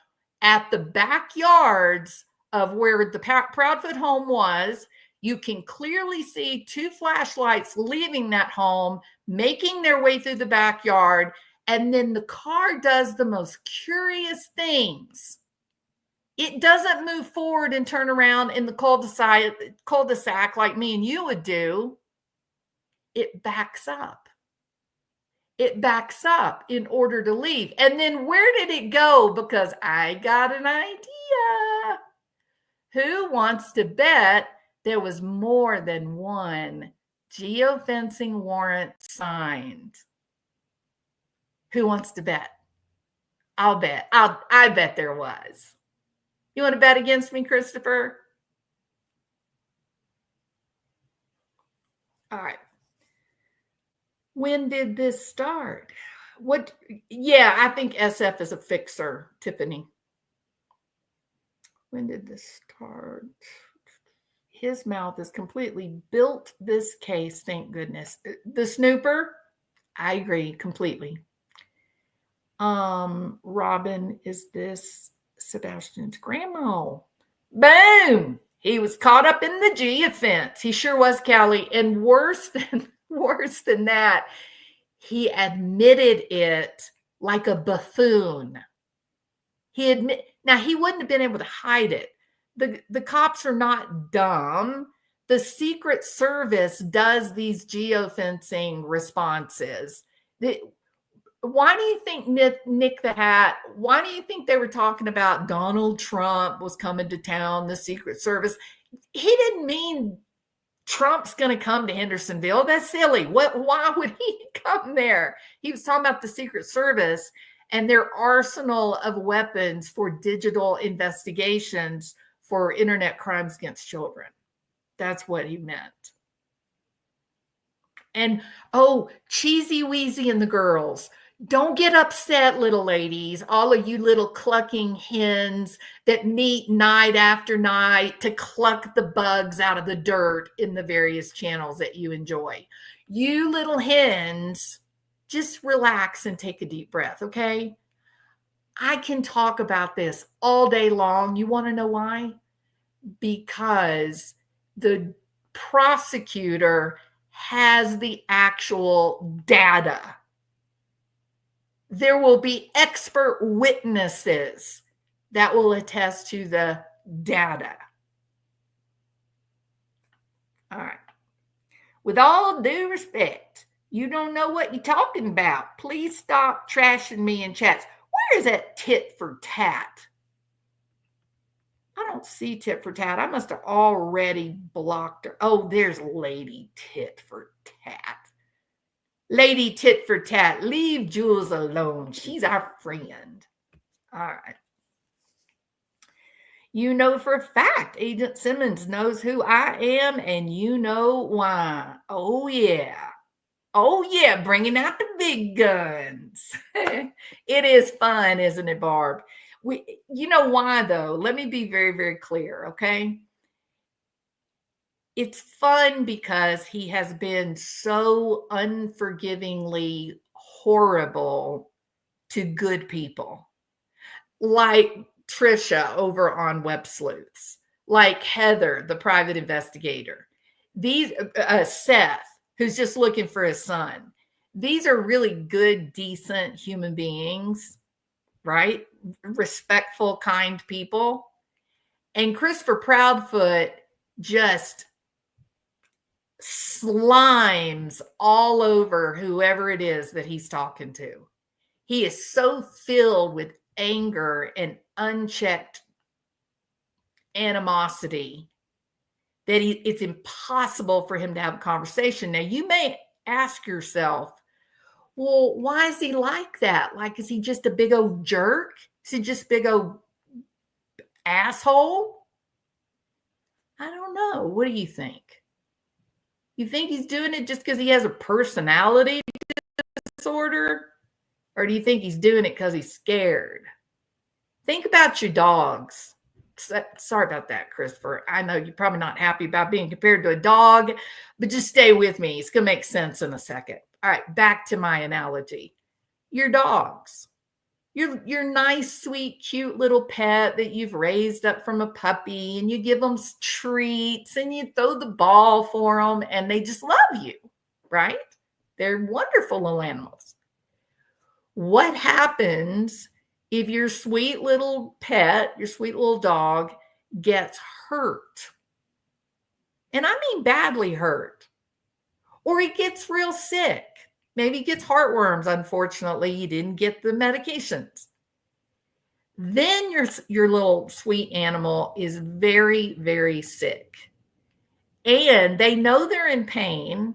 at the backyards of where the Proudfoot home was. You can clearly see two flashlights leaving that home, making their way through the backyard. And then the car does the most curious things. It doesn't move forward and turn around in the cul-de-sac like me and you would do. It backs up. It backs up in order to leave. And then where did it go? Because I got an idea. Who wants to bet there was more than one geofencing warrant signed? Who wants to bet? I'll bet. I bet there was. You want to bet against me, Christopher? All right. When did this start? I think SF is a fixer, Tiffany. When did this start? His mouth is completely built this case, thank goodness. The snooper, I agree completely. Robin, is this Sebastian's grandma? Boom! He was caught up in the geofence. He sure was, Callie. And worse than that, he admitted it like a buffoon. Now he wouldn't have been able to hide it. The cops are not dumb. The Secret Service does these geofencing responses. Why do you think Nick the Hat, why do you think they were talking about Donald Trump was coming to town, the Secret Service? He didn't mean Trump's going to come to Hendersonville. Why would he come there? He was talking about the Secret Service and their arsenal of weapons for digital investigations for internet crimes against children. That's what he meant. And, oh, Cheesy Wheezy and the girls. Don't get upset, little ladies, all of you little clucking hens that meet night after night to cluck the bugs out of the dirt in the various channels that you enjoy. You little hens, just relax and take a deep breath, okay? I can talk about this all day long. You want to know why? Because the prosecutor has the actual data. There will be expert witnesses that will attest to the data. All right. With all due respect, you don't know what you're talking about. Please stop trashing me in chats. Where is that tit for tat? I don't see tit for tat. I must have already blocked her. Oh, there's Lady Tit for Tat. Lady Tit for Tat, leave Jules alone. She's our friend. All right. You know for a fact Agent Simmons knows who I am, and you know why. Oh, yeah. Oh, yeah, bringing out the big guns. It is fun, isn't it, Barb? You know why, though? Let me be very, very clear, okay? It's fun because he has been so unforgivingly horrible to good people, like Trisha over on Web Sleuths, like Heather, the private investigator. These Seth, who's just looking for his son. These are really good, decent human beings, right? Respectful, kind people. And Christopher Proudfoot just slimes all over whoever it is that he's talking to. He is so filled with anger and unchecked animosity that it's impossible for him to have a conversation. Now, you may ask yourself, well, why is he like that? Like, is he just a big old jerk? Is he just a big old asshole? I don't know. What do you think? You think he's doing it just because he has a personality disorder? Or do you think he's doing it because he's scared? Think about your dogs. Sorry about that, Christopher. I know you're probably not happy about being compared to a dog, but just stay with me. It's going to make sense in a second. All right, back to my analogy. Your dogs. Your nice, sweet, cute little pet that you've raised up from a puppy, and you give them treats and you throw the ball for them, and they just love you, right? They're wonderful little animals. What happens if your sweet little pet, your sweet little dog, gets hurt? And I mean badly hurt. Or he gets real sick. Maybe he gets heartworms. Unfortunately, you didn't get the medications. Then your little sweet animal is very, very sick. And they know they're in pain.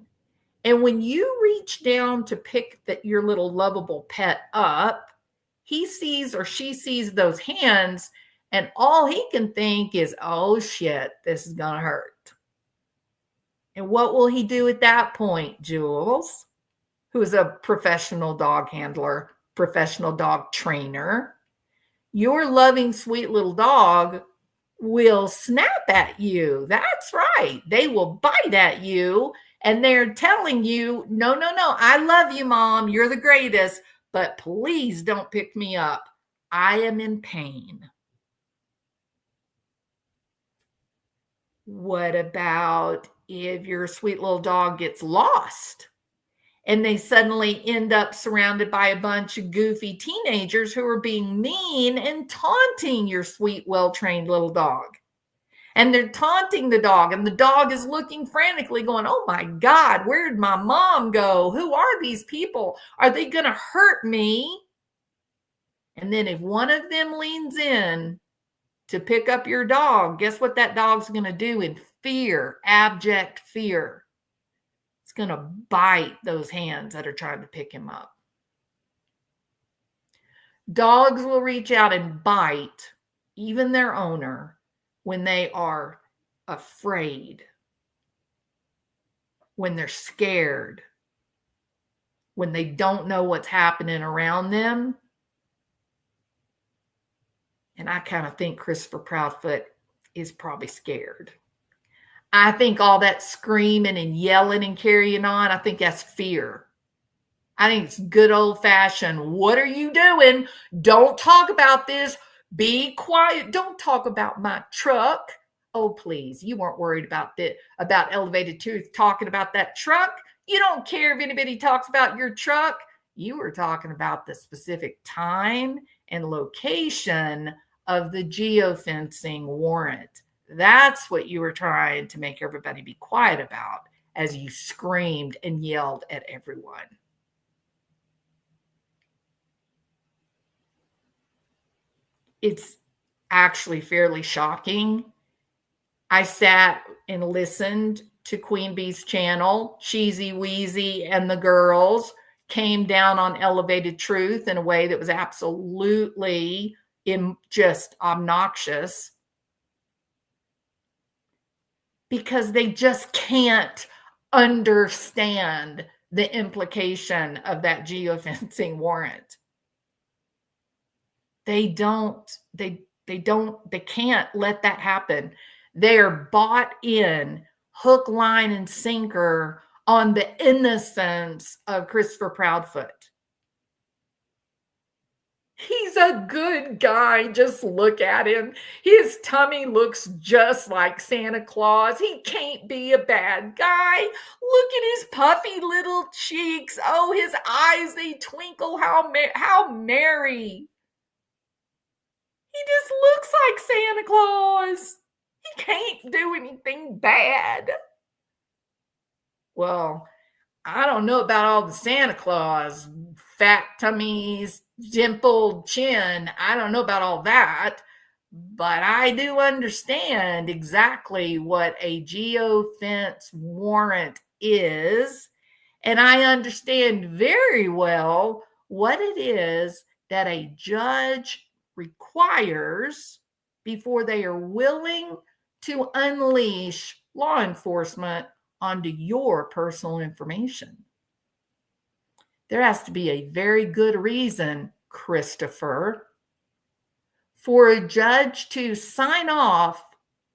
And when you reach down to pick your little lovable pet up, he sees or she sees those hands, and all he can think is, oh shit, this is going to hurt. And what will he do at that point, Jules, who is a professional dog handler, professional dog trainer? Your loving, sweet little dog will snap at you. That's right. They will bite at you, and they're telling you, no, I love you, Mom. You're the greatest, but please don't pick me up. I am in pain. What about if your sweet little dog gets lost and they suddenly end up surrounded by a bunch of goofy teenagers who are being mean and taunting your sweet, well-trained little dog? And they're taunting the dog, and the dog is looking frantically going, oh my God, where did my mom go? Who are these people? Are they going to hurt me? And then if one of them leans in to pick up your dog, guess what that dog's going to do in fear, abject fear? It's going to bite those hands that are trying to pick him up. Dogs will reach out and bite even their owner when they are afraid, when they're scared, when they don't know what's happening around them. And I kind of think Christopher Proudfoot is probably scared. I think all that screaming and yelling and carrying on, I think that's fear. I think it's good old-fashioned, what are you doing? Don't talk about this. Be quiet. Don't talk about my truck. Oh, please. You weren't worried about Elevated Truth talking about that truck. You don't care if anybody talks about your truck. You were talking about the specific time and location of the geofencing warrant. That's what you were trying to make everybody be quiet about as you screamed and yelled at everyone. It's actually fairly shocking. I sat and listened to Queen Bee's channel. Cheesy Weezy and the girls came down on Elevated Truth in a way that was absolutely just obnoxious, because they just can't understand the implication of that geofencing warrant. They can't let that happen. They're bought in hook, line, and sinker on the innocence of Christopher Proudfoot. He's a good guy. Just look at him. His tummy looks just like Santa Claus. He can't be a bad guy. Look at his puffy little cheeks. Oh, his eyes, they twinkle. How merry. He just looks like Santa Claus. He can't do anything bad. Well, I don't know about all the Santa Claus, fat tummies, dimpled chin. I don't know about all that, but I do understand exactly what a geofence warrant is. And I understand very well what it is that a judge requires before they are willing to unleash law enforcement onto your personal information. There has to be a very good reason, Christopher, for a judge to sign off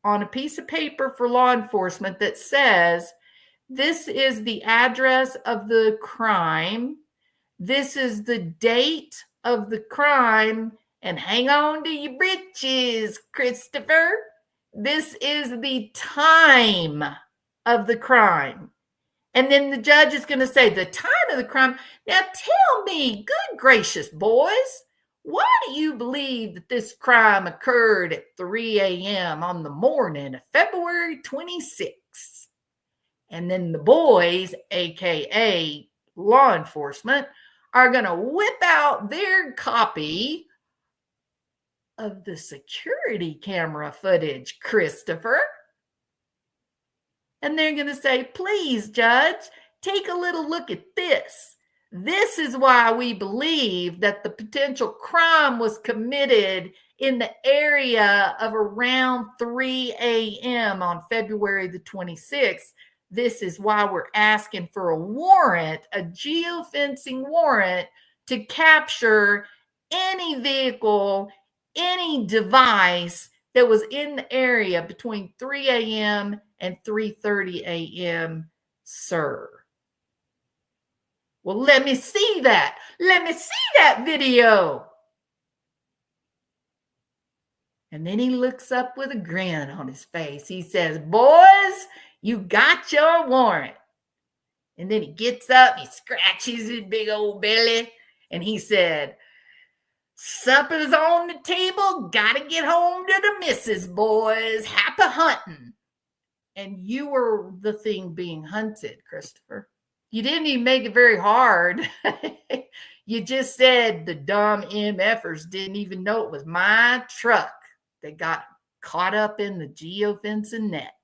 on a piece of paper for law enforcement that says, this is the address of the crime, this is the date of the crime, and hang on to your britches, Christopher. This is the time of the crime. And then the judge is going to say, the time of the crime. Now tell me, good gracious boys, why do you believe that this crime occurred at 3 a.m. on the morning of February 26th? And then the boys, aka law enforcement, are going to whip out their copy of the security camera footage, Christopher. And they're going to say, please, judge, take a little look at this. This is why we believe that the potential crime was committed in the area of around 3 a.m. on February the 26th. This is why we're asking for a warrant, a geofencing warrant, to capture any vehicle, any device that was in the area between 3 a.m. and 3:30 a.m., sir. Well, let me see that. Let me see that video. And then he looks up with a grin on his face. He says, boys, you got your warrant. And then he gets up, he scratches his big old belly, and he said, supper's on the table. Gotta get home to the missus, boys. Happy hunting. And you were the thing being hunted, Christopher. You didn't even make it very hard. You just said the dumb MFers didn't even know it was my truck that got caught up in the geofencing net.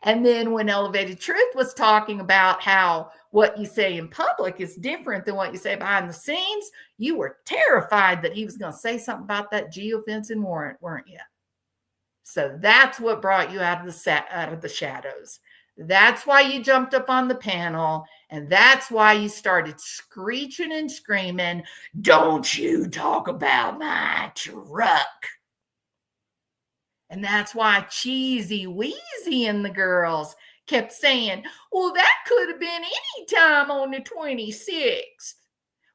And then when Elevated Truth was talking about how what you say in public is different than what you say behind the scenes, you were terrified that he was going to say something about that geofencing warrant, weren't you? So that's what brought you out of the shadows. That's why you jumped up on the panel And that's why you started screeching and screaming, "Don't you talk about my truck." And that's why Cheesy Wheezy and the girls kept saying, "Well, that could have been any time on the 26th.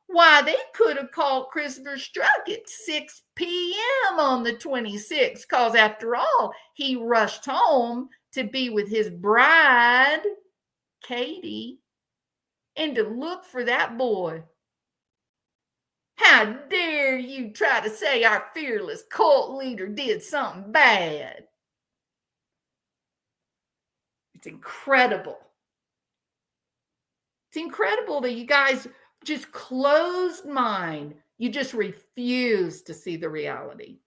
Why, they could have called Christopher Struck at 6 p.m. on the 26th, because after all, he rushed home to be with his bride, Katie, and to look for that boy. How dare you try to say our fearless cult leader did something bad?" It's incredible. It's incredible that you guys just closed mind. You just refuse to see the reality.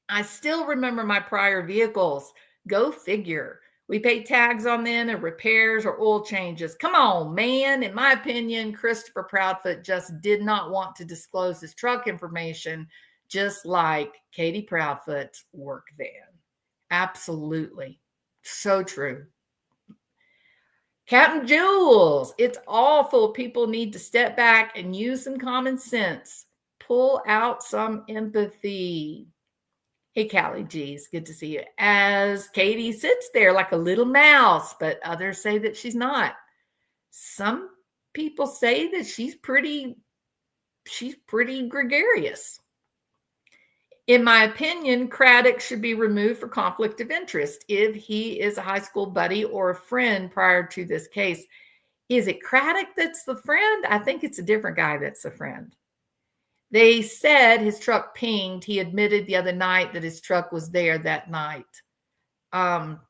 I still remember my prior vehicles. Go figure. We paid tags on them and repairs or oil changes. Come on, man. In my opinion, Christopher Proudfoot just did not want to disclose his truck information, just like Katie Proudfoot's work van. Absolutely. So true. Captain Jules, it's awful. People need to step back and use some common sense. Pull out some empathy. Hey, Callie G's, good to see you. As Katie sits there like a little mouse, but others say that she's not. Some people say that she's pretty gregarious. In my opinion, Craddock should be removed for conflict of interest if he is a high school buddy or a friend prior to this case. Is it Craddock that's the friend? I think it's a different guy that's the friend. They said his truck pinged. He admitted the other night that his truck was there that night. I'm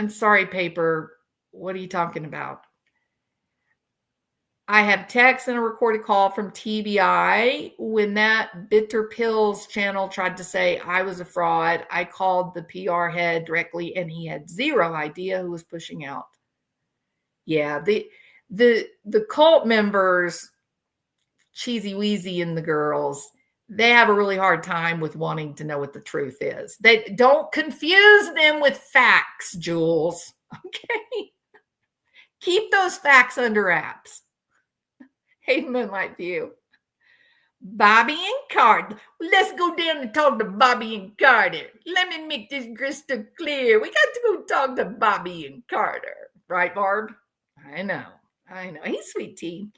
sorry, Paper. What are you talking about? I have text and a recorded call from TBI when that Bitter Pills channel tried to say I was a fraud. I called the PR head directly and he had zero idea who was pushing out. Yeah, the cult members, Cheesy Wheezy and the girls, they have a really hard time with wanting to know what the truth is. They don't confuse them with facts, Jules. Okay. Keep those facts under wraps. Hey, Moonlight View. Bobby and Carter. Let's go down and talk to Bobby and Carter. Let me make this crystal clear. We got to go talk to Bobby and Carter. Right, Barb? I know. He's sweet tea.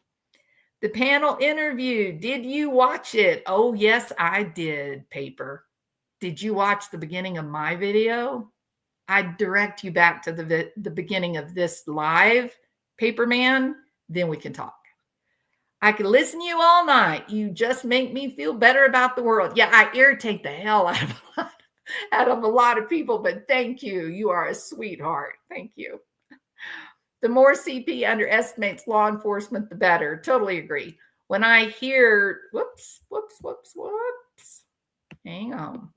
The panel interview. Did you watch it? Oh, yes, I did, Paper. Did you watch the beginning of my video? I direct you back to the beginning of this live, Paperman. Then we can talk. I could listen to you all night. You just make me feel better about the world. Yeah, I irritate the hell out of a lot of people, but thank you. You are a sweetheart. Thank you. The more CP underestimates law enforcement, the better. Totally agree. When I hear, whoops. Hang on.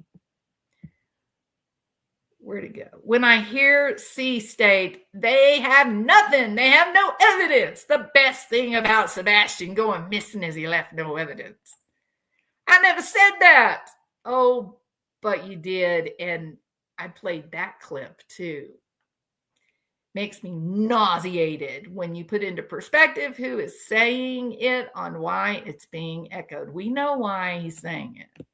Where'd it go? When I hear C state, they have nothing. They have no evidence. The best thing about Sebastian going missing is he left no evidence. I never said that. Oh, but you did. And I played that clip too. Makes me nauseated when you put into perspective who is saying it on why it's being echoed. We know why he's saying it.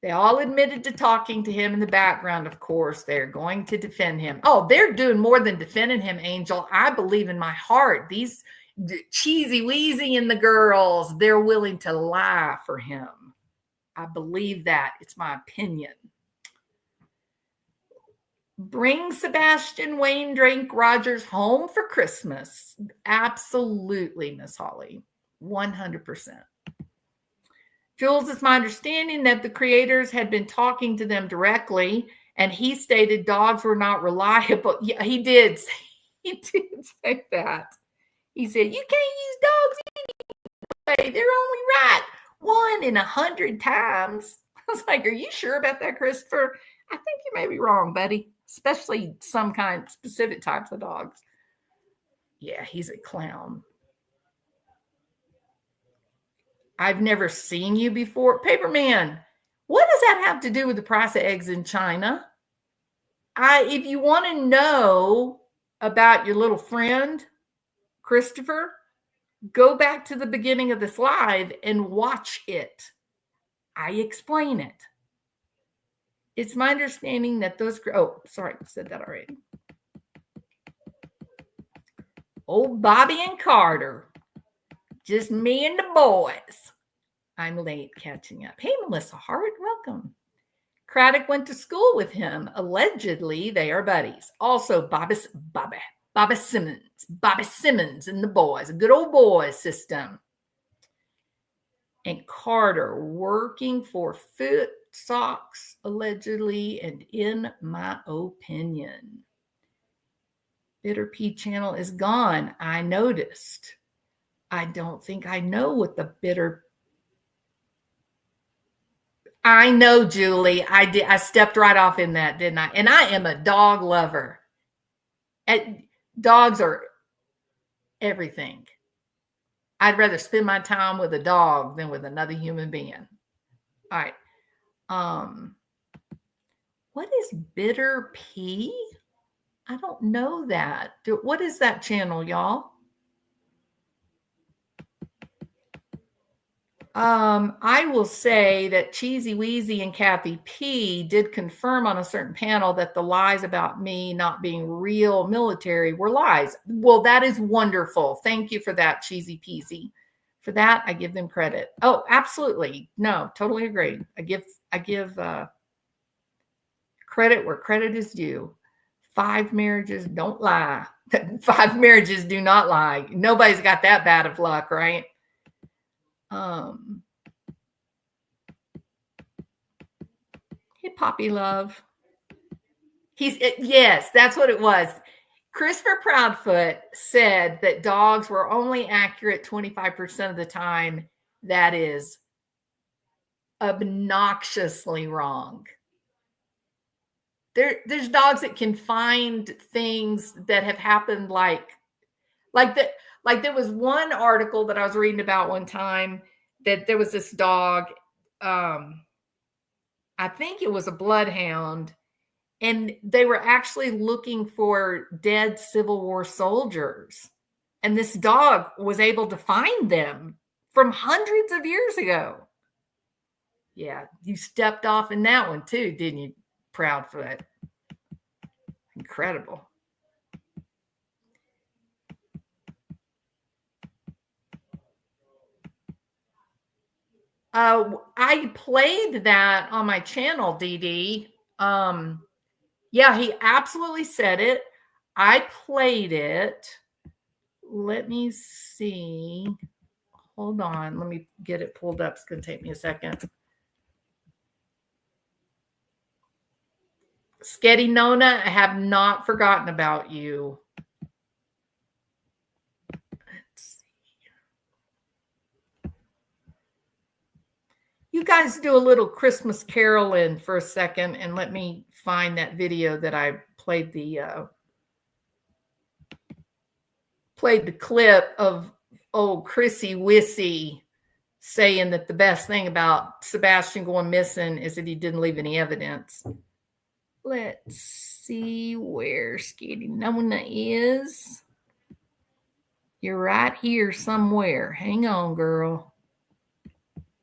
They all admitted to talking to him in the background, of course. They're going to defend him. Oh, they're doing more than defending him, Angel. I believe in my heart. These Cheesy Wheezy and the girls, they're willing to lie for him. I believe that. It's my opinion. Bring Sebastian Wayne Drake Rogers home for Christmas. Absolutely, Miss Holly. 100%. Jules, it's my understanding that the creators had been talking to them directly, and he stated dogs were not reliable. Yeah, he did say that. He said, you can't use dogs anyway. They're only right 1 in 100 times. I was like, are you sure about that, Christopher? I think you may be wrong, buddy, especially some kind, specific types of dogs. Yeah, he's a clown. I've never seen you before. Paperman, what does that have to do with the price of eggs in China? If you want to know about your little friend, Christopher, go back to the beginning of this live and watch it. I explain it. It's my understanding that those, oh, sorry, I said that already. Old Bobby and Carter, just me and the boys. I'm late catching up. Hey, Melissa Hart, welcome. Craddock went to school with him. Allegedly, they are buddies. Also, Bobby Simmons and the boys, a good old boys system. And Carter working for Foot Socks, allegedly, and in my opinion. Bitter P channel is gone. I noticed. I don't think I know what the bitter. I know, Julie. I did. I stepped right off in that, didn't I? And I am a dog lover. Dogs are everything. I'd rather spend my time with a dog than with another human being. All right. What is Bitter P? I don't know that. What is that channel, y'all? I will say that Cheesy Wheezy and Kathy P did confirm on a certain panel that the lies about me not being real military were lies. Well, that is wonderful. Thank you for that, Cheesy Peasy. For that, I give them credit. Oh, absolutely. No, totally agree. I give credit where credit is due. 5 marriages don't lie. 5 marriages do not lie. Nobody's got that bad of luck, right? Hey, Poppy Love. Yes, that's what it was. Christopher Proudfoot said that dogs were only accurate 25% of the time. That is obnoxiously wrong. There's dogs that can find things that have happened like there was one article that I was reading about one time that there was this dog, I think it was a bloodhound, and they were actually looking for dead Civil War soldiers. And this dog was able to find them from hundreds of years ago. Yeah, you stepped off in that one too, didn't you, Proudfoot? Incredible. I played that on my channel, DD. Yeah, he absolutely said it. I played it. Let me see. Hold on. Let me get it pulled up. It's going to take me a second. Sketty Nona, I have not forgotten about you. You guys do a little Christmas caroling for a second and let me find that video that I played the clip of old Chrissy Wissy saying that the best thing about Sebastian going missing is that he didn't leave any evidence. Let's see where Skitty Nona is. You're right here somewhere. Hang on, girl.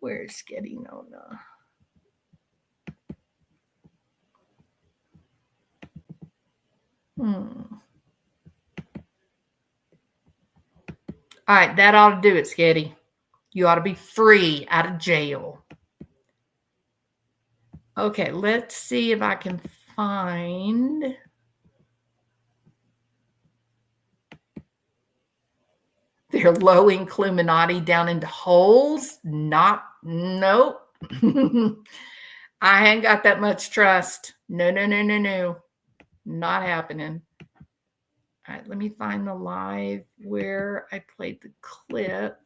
Where's Skitty Nona? All right, that ought to do it, Skitty. You ought to be free out of jail. Okay, let's see if I can find. They're low incluminati down into holes. Nope. I ain't got that much trust. No. Not happening. All right, let me find the live where I played the clip.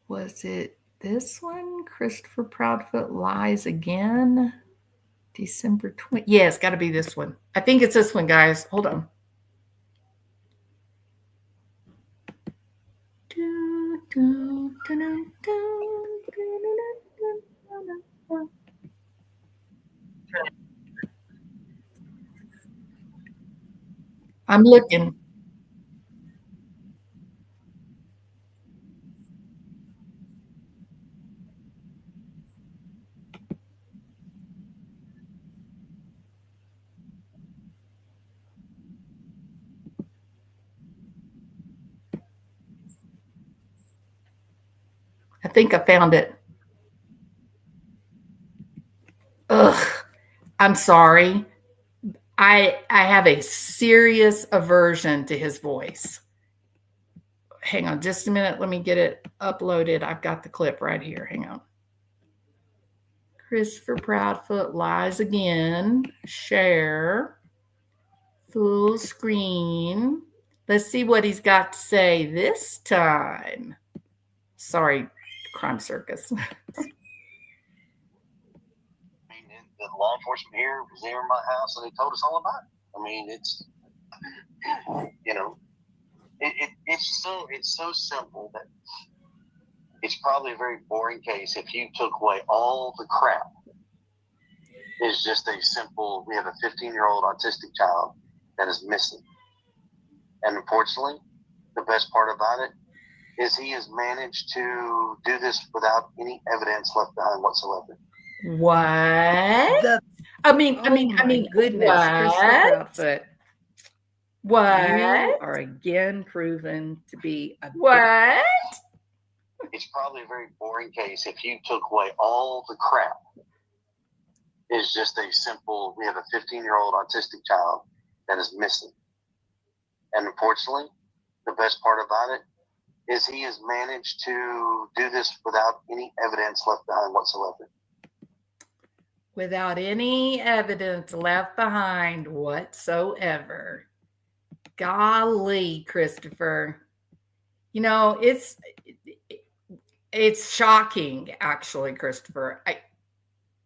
Was it this one? Christopher Proudfoot lies again. December 20. Yeah, it's got to be this one. I think it's this one, guys. Hold on. I'm looking. I think I found it. Ugh, I'm sorry. I have a serious aversion to his voice. Hang on just a minute. Let me get it uploaded. I've got the clip right here. Hang on. Christopher Proudfoot lies again. Share. Full screen. Let's see what he's got to say this time. Sorry, Crime Circus.
The law enforcement here was there in my house and they told us all about it. I mean, it's, you know, it's so simple that it's probably a very boring case if you took away all the crap. It's just a simple, we have a 15-year-old autistic child that is missing. And unfortunately, the best part about it is he has managed to do this without any evidence left behind whatsoever.
What? I mean,
goodness,
what?
Christopher Proudfoot.
What?
You are again proven to be a
what?
It's probably a very boring case if you took away all the crap. It's just a simple, we have a 15-year-old autistic child that is missing. And unfortunately, the best part about it is he has managed to do this without any evidence left behind whatsoever.
Without any evidence left behind whatsoever. Golly, Christopher. You know, it's shocking, actually, Christopher.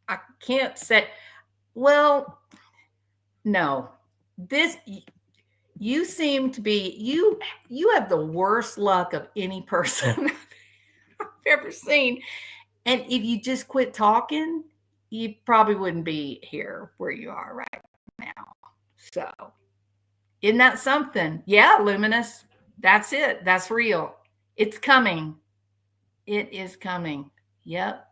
I can't say, well, no. This, you seem to be, you have the worst luck of any person I've ever seen. And if you just quit talking, you probably wouldn't be here where you are right now. So, isn't that something? Yeah, Luminous. That's it. That's real. It's coming. It is coming. Yep.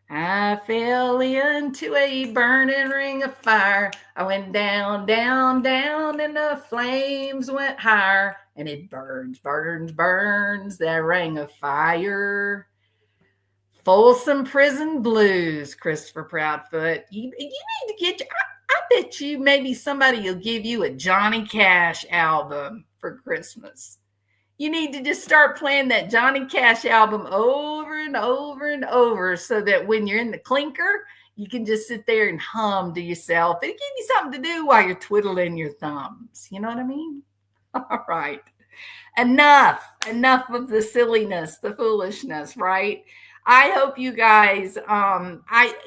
I fell into a burning ring of fire. I went down, down, down, and the flames went higher. And it burns, burns, burns, that ring of fire. Folsom Prison Blues, Christopher Proudfoot. You need to get, I bet you maybe somebody will give you a Johnny Cash album for Christmas. You need to just start playing that Johnny Cash album over and over and over so that when you're in the clinker, you can just sit there and hum to yourself. It'll give you something to do while you're twiddling your thumbs. You know what I mean? All right. Enough of the silliness, the foolishness, right? I hope you guys,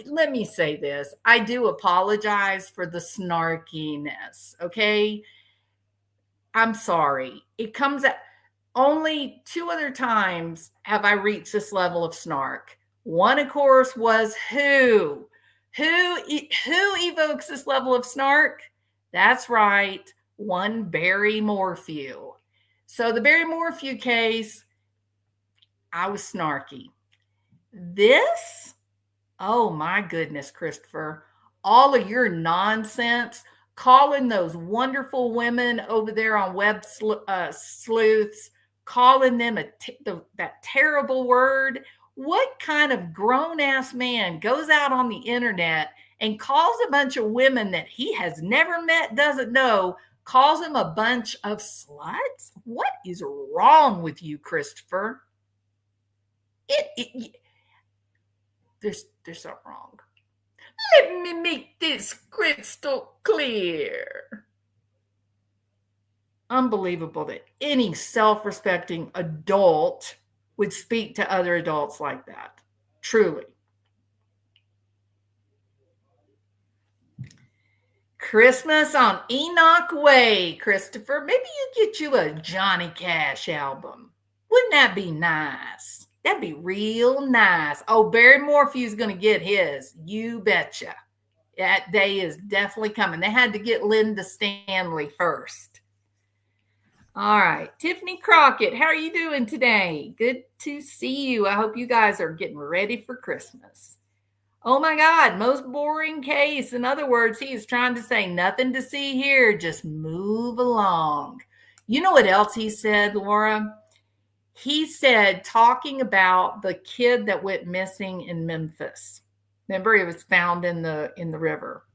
let me say this. I do apologize for the snarkiness, okay? I'm sorry. It comes at only 2 other times have I reached this level of snark. One, of course, was who evokes this level of snark? That's right. One Barry Morphew. So the Barry Morphew case, I was snarky. This, oh my goodness, Christopher, all of your nonsense, calling those wonderful women over there on web sleuths, calling them that terrible word. What kind of grown-ass man goes out on the internet and calls a bunch of women that he has never met, doesn't know, calls them a bunch of sluts? What is wrong with you, Christopher? There's something wrong. Let me make this crystal clear. Unbelievable that any self-respecting adult would speak to other adults like that. Truly. Christmas on Enoch Way, Christopher. Maybe you get you a Johnny Cash album. Wouldn't that be nice? That'd be real nice. Oh, Barry Morphew's going to get his. You betcha. That day is definitely coming. They had to get Linda Stanley first. All right. Tiffany Crockett, how are you doing today? Good to see you. I hope you guys are getting ready for Christmas. Oh my God, most boring case. In other words, he is trying to say nothing to see here. Just move along. You know what else he said, Laura? He said, talking about the kid that went missing in Memphis. Remember, he was found in the river.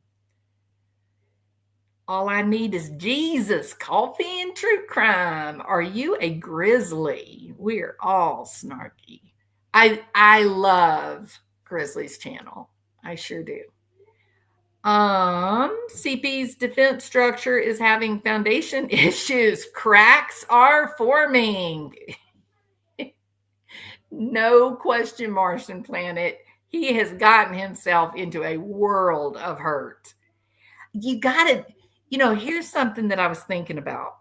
All I need is Jesus, coffee, and true crime. Are you a grizzly? We're all snarky. I love Grizzly's channel. I sure do. CP's defense structure is having foundation issues. Cracks are forming. No question, Martian Planet. He has gotten himself into a world of hurt. You got to, here's something that I was thinking about.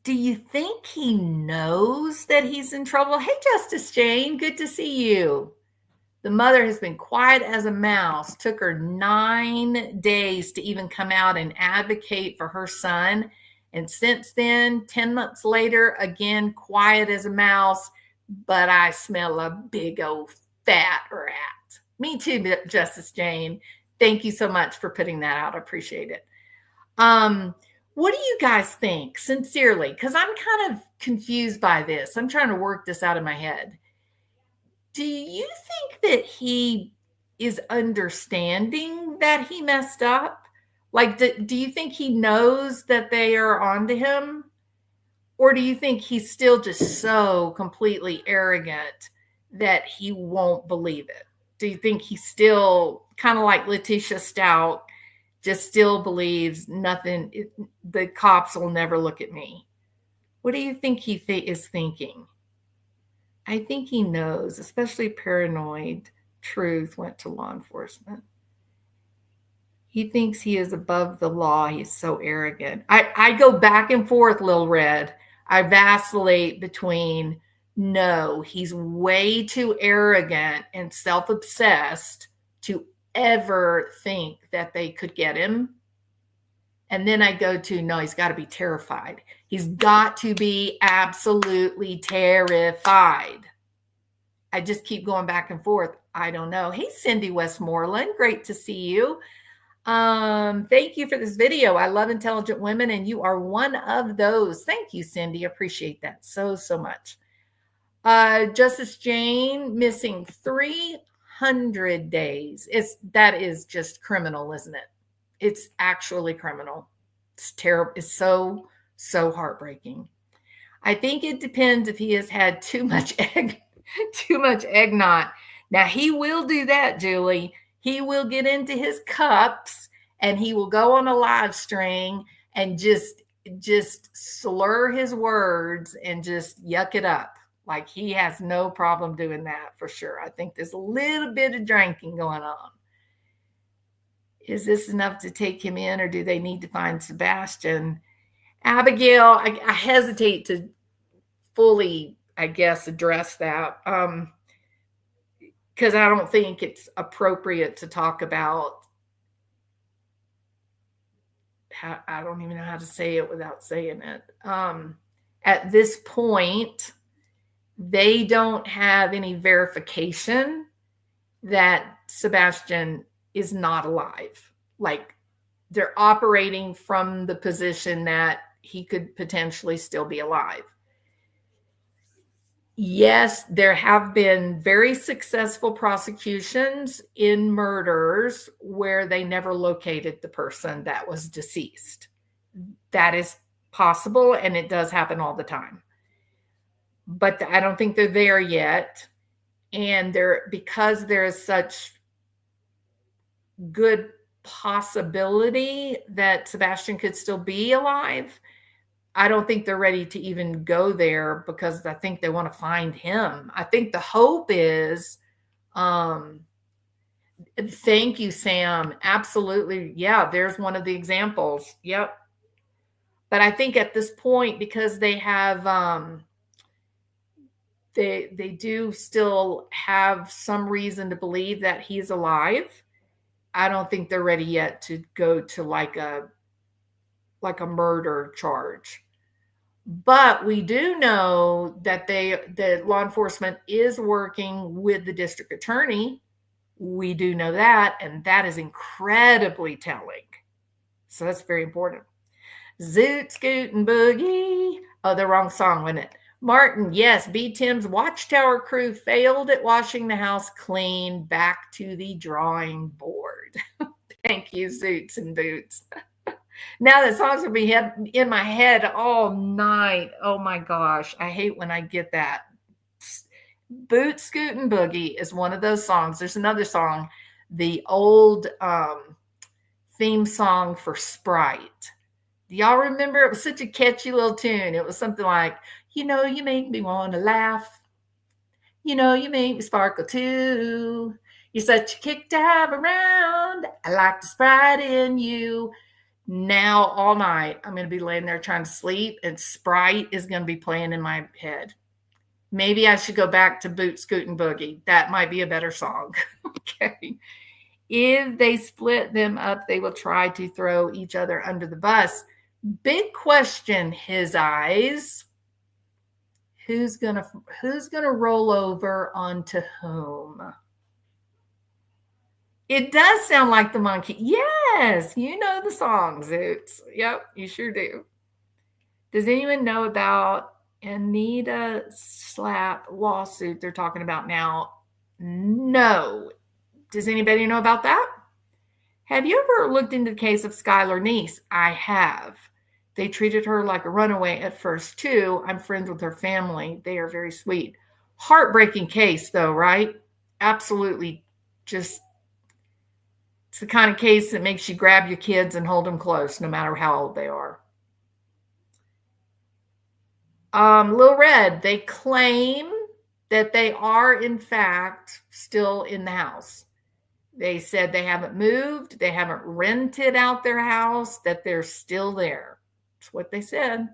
Do you think he knows that he's in trouble? Hey, Justice Jane, good to see you. The mother has been quiet as a mouse. Took her 9 days to even come out and advocate for her son. And since then, 10 months later, again, quiet as a mouse, but I smell a big old fat rat. Me too, Justice Jane. Thank you so much for putting that out. I appreciate it. What do you guys think, sincerely? Because I'm kind of confused by this. I'm trying to work this out of my head. Do you think that he is understanding that he messed up? Like, do you think he knows that they are onto him? Or do you think he's still just so completely arrogant that he won't believe it? Do you think he's still kind of like Letitia Stout, just still believes nothing, the cops will never look at me? What do you think he is thinking? I think he knows, especially paranoid truth went to law enforcement. He thinks he is above the law. He's so arrogant. I go back and forth, Lil Red. I vacillate between, no, he's way too arrogant and self-obsessed to ever think that they could get him. And then I go to, no, he's got to be terrified. He's got to be absolutely terrified. I just keep going back and forth. I don't know. Hey, Cindy Westmoreland, great to see you. Thank you for this video. I love intelligent women, and you are one of those. Thank you, Cindy. Appreciate that so much. Justice Jane, missing 300 days. That is just criminal, isn't it? It's actually criminal. It's terrible. It's so heartbreaking. I think it depends if he has had too much eggnog. Now he will do that, Julie. He will get into his cups and he will go on a live stream and just slur his words and just yuck it up. Like, he has no problem doing that for sure. I think there's a little bit of drinking going on. Is this enough to take him in, or do they need to find Sebastian? Abigail, I hesitate to fully, I guess, address that because I don't think it's appropriate to talk about I don't even know how to say it without saying it. At this point, they don't have any verification that Sebastian is not alive. Like, they're operating from the position that he could potentially still be alive. Yes, there have been very successful prosecutions in murders where they never located the person that was deceased. That is possible, and it does happen all the time. But I don't think they're there yet. And because there is such good possibility that Sebastian could still be alive, I don't think they're ready to even go there because I think they want to find him. I think the hope is, thank you, Sam. Absolutely. Yeah, there's one of the examples. Yep. But I think at this point, because they have They do still have some reason to believe that he's alive. I don't think they're ready yet to go to like a murder charge. But we do know that the law enforcement is working with the district attorney. We do know that, and that is incredibly telling. So that's very important. Zoot, Scoot, and Boogie. Oh, the wrong song, wasn't it? Martin, yes, B. Tim's Watchtower crew failed at washing the house clean. Back to the drawing board. Thank you, Zoots and Boots. Now that song's will be in my head all night. Oh my gosh, I hate when I get that. Boot, Scoot, and Boogie is one of those songs. There's another song, the old theme song for Sprite. Do y'all remember? It was such a catchy little tune. It was something like, you know, you make me want to laugh. You know, you make me sparkle too. You're such a kick to have around. I like the Sprite in you. Now all night, I'm going to be laying there trying to sleep, and Sprite is going to be playing in my head. Maybe I should go back to Boot, Scoot, and Boogie. That might be a better song. Okay. If they split them up, they will try to throw each other under the bus. Big question, his eyes. Who's gonna roll over onto whom? It does sound like the monkey. Yes, you know the song, Zoots. Yep, you sure do. Does anyone know about Anita Slap lawsuit they're talking about now? No. Does anybody know about that? Have you ever looked into the case of Skylar Neese? I have. They treated her like a runaway at first, too. I'm friends with her family. They are very sweet. Heartbreaking case, though, right? Absolutely. It's the kind of case that makes you grab your kids and hold them close, no matter how old they are. Lil Red, they claim that they are, in fact, still in the house. They said they haven't moved. They haven't rented out their house, that they're still there. That's what they said.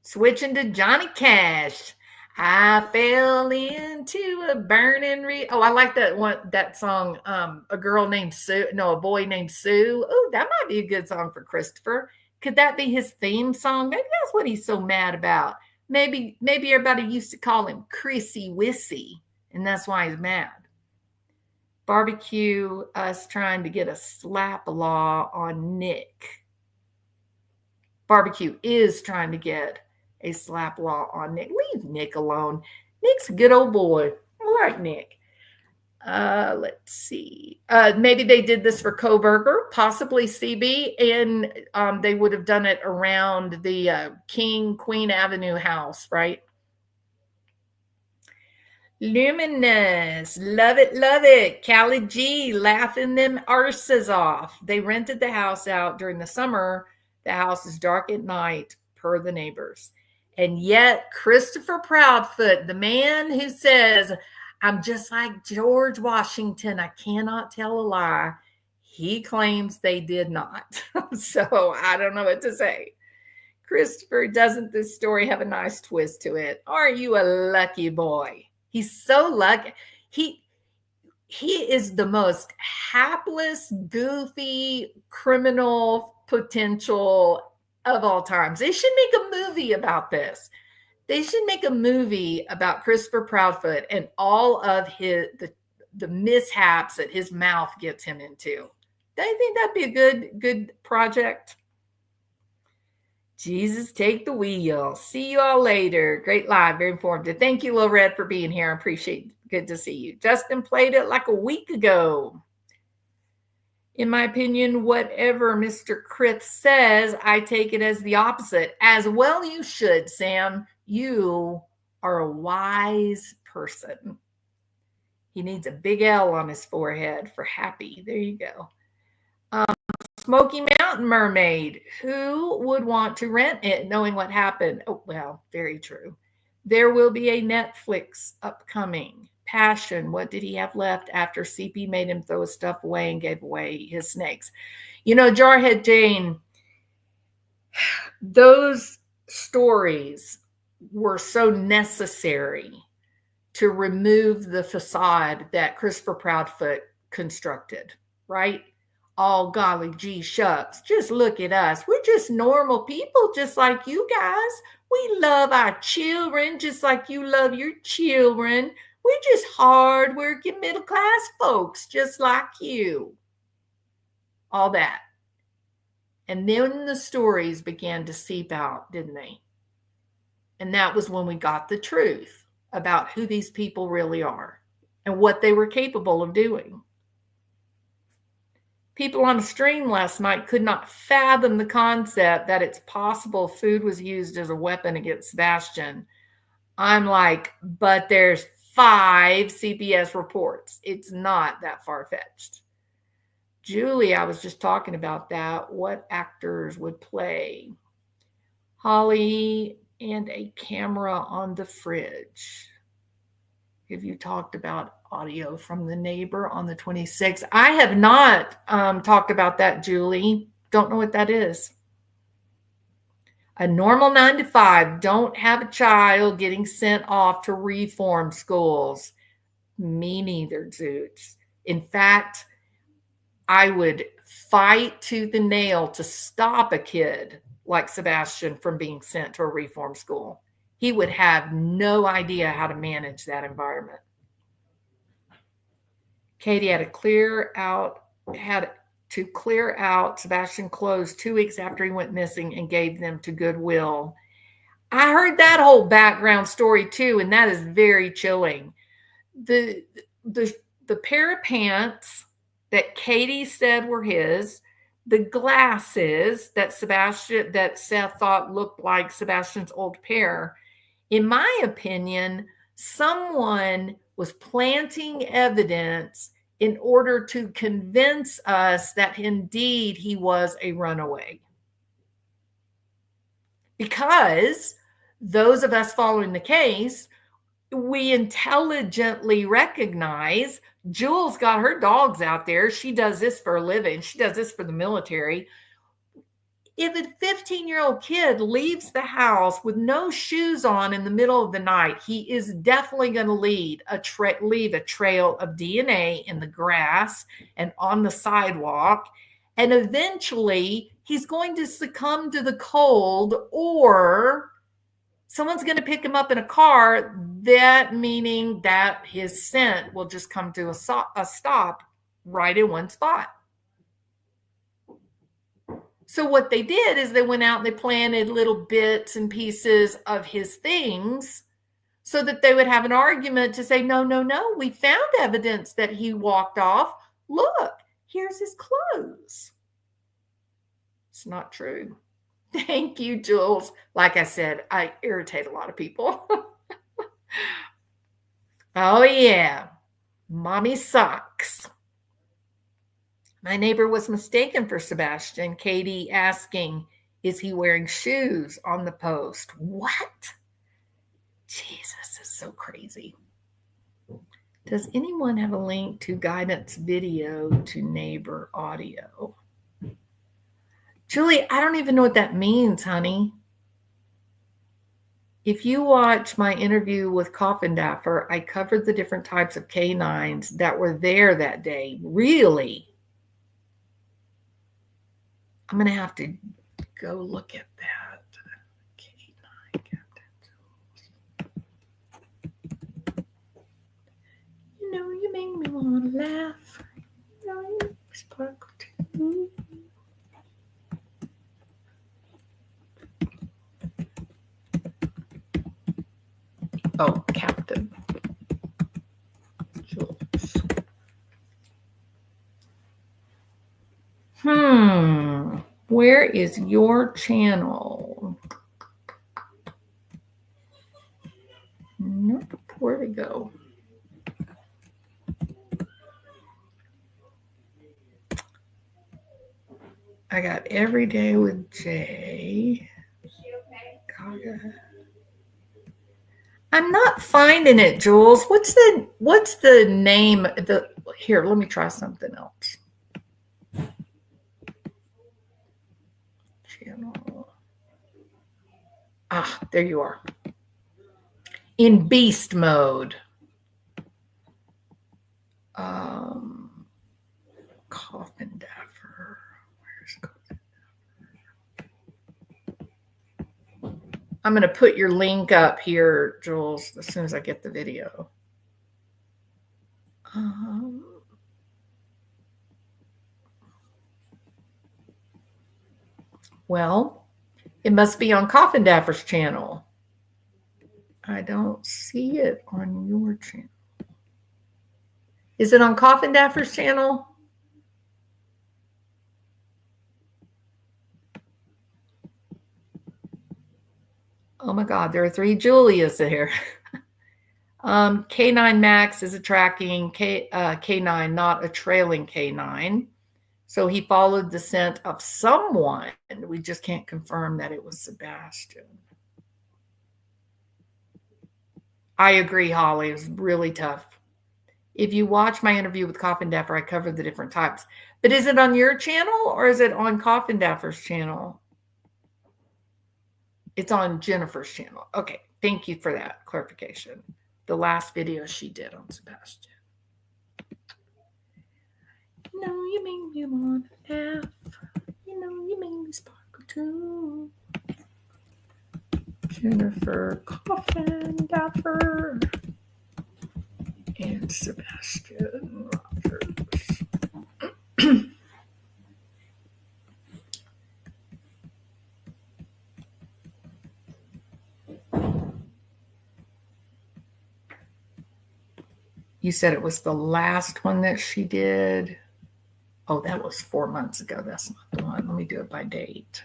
Switching to Johnny Cash. I fell into a burning I like that song. A girl named Sue. No, a boy named Sue. Oh, that might be a good song for Christopher. Could that be his theme song? Maybe that's what he's so mad about. Maybe everybody used to call him Chrissy Wissy, and that's why he's mad. Barbecue us trying to get a slap law on Nick. Barbecue is trying to get a slap law on Nick. Leave Nick alone. Nick's a good old boy. I like Nick. Let's see. Maybe they did this for Coburger, possibly CB, and they would have done it around the Queen Avenue house, right? Luminous, love it. Callie G, laughing them arses off. They rented the house out during the summer. The house is dark at night, per the neighbors. And yet, Christopher Proudfoot, the man who says, I'm just like George Washington, I cannot tell a lie, he claims they did not. So I don't know what to say. Christopher, doesn't this story have a nice twist to it? Aren't you a lucky boy? He's so lucky. He is the most hapless, goofy, criminal potential of all times. They should make a movie about this. They should make a movie about Christopher Proudfoot and all of the mishaps that his mouth gets him into. Don't you think that'd be a good project? Jesus, take the wheel. See you all later. Great live, very informative. Thank you, Lil Red, for being here. I appreciate it. Good to see you. Justin played it like a week ago. In my opinion, whatever Mr. Krith says, I take it as the opposite. As well you should, Sam. You are a wise person. He needs a big L on his forehead for happy. There you go. Smoky Mountain Mermaid. Who would want to rent it knowing what happened? Oh, well, very true. There will be a Netflix upcoming. Passion. What did he have left after CP made him throw his stuff away and gave away his snakes? You know, Jarhead Jane, those stories were so necessary to remove the facade that Christopher Proudfoot constructed, right? Oh, golly gee shucks, just look at us. We're just normal people, just like you guys. We love our children just like you love your children. We're just hard-working middle-class folks, just like you. All that. And then the stories began to seep out, didn't they? And that was when we got the truth about who these people really are and what they were capable of doing. People on a stream last night could not fathom the concept that it's possible food was used as a weapon against Sebastian. I'm like, but there's 5 CPS reports. It's not that far-fetched. Julie, I was just talking about that. What actors would play? Holly and a camera on the fridge. Have you talked about audio from the neighbor on the 26th? I have not talked about that, Julie. Don't know what that is. A normal 9 to 5. Don't have a child getting sent off to reform schools. Me neither, Zoots. In fact, I would fight tooth and nail to stop a kid like Sebastian from being sent to a reform school. He would have no idea how to manage that environment. Katie had to clear out Sebastian clothes 2 weeks after he went missing and gave them to Goodwill. I heard that whole background story too, and that is very chilling. The pair of pants that Katie said were his, the glasses that Seth thought looked like Sebastian's old pair. In my opinion, someone was planting evidence in order to convince us that indeed he was a runaway. Because those of us following the case, we intelligently recognize Jules got her dogs out there. She does this for a living. She does this for the military. If a 15-year-old kid leaves the house with no shoes on in the middle of the night, he is definitely going to leave a trail of DNA in the grass and on the sidewalk. And eventually, he's going to succumb to the cold, or someone's going to pick him up in a car, that meaning that his scent will just come to a stop right in one spot. So what they did is they went out and they planted little bits and pieces of his things so that they would have an argument to say, no, we found evidence that he walked off. Look, here's his clothes. It's not true. Thank you, Jules. Like I said, I irritate a lot of people. Oh, yeah. Mommy sucks. My neighbor was mistaken for Sebastian. Katie asking, is he wearing shoes on the post? What? Jesus, is so crazy. Does anyone have a link to guidance video to neighbor audio? Julie, I don't even know what that means, honey. If you watch my interview with Coffindaffer, I covered the different types of canines that were there that day. Really? I'm going to have to go look at that. Canine captain. You know, you make me want to laugh. You know, you sparkle too. Oh, Captain Jules. Where is your channel? Nope. Where'd it go? I got Every Day with Jay. Gaga. I'm not finding it, Jules. What's the name? Here, let me try something else. Channel. Ah, there you are. in beast mode. Coffin Daffer. Where's Coffin Daffer? I'm going to put your link up here, Jules, as soon as I get the video. Well, it must be on Coffin Daffer's channel. I don't see it on your channel. Is it on Coffin Daffer's channel? Oh my God, there are 3 Julias there. K9 Max is a tracking K9, not a trailing K9. So he followed the scent of someone. We just can't confirm that it was Sebastian. I agree, Holly. It was really tough. If you watch my interview with Coffin Daffer, I covered the different types. But is it on your channel or is it on Coffin Daffer's channel? It's on Jennifer's channel. Okay, thank you for that clarification. The last video she did on Sebastian. You know you make me want to laugh. You know you make me sparkle too. Jennifer Coffin Daffer and Sebastian Rogers. You said it was the last one that she did. Oh, that was 4 months ago. That's not the one. Let me do it by date.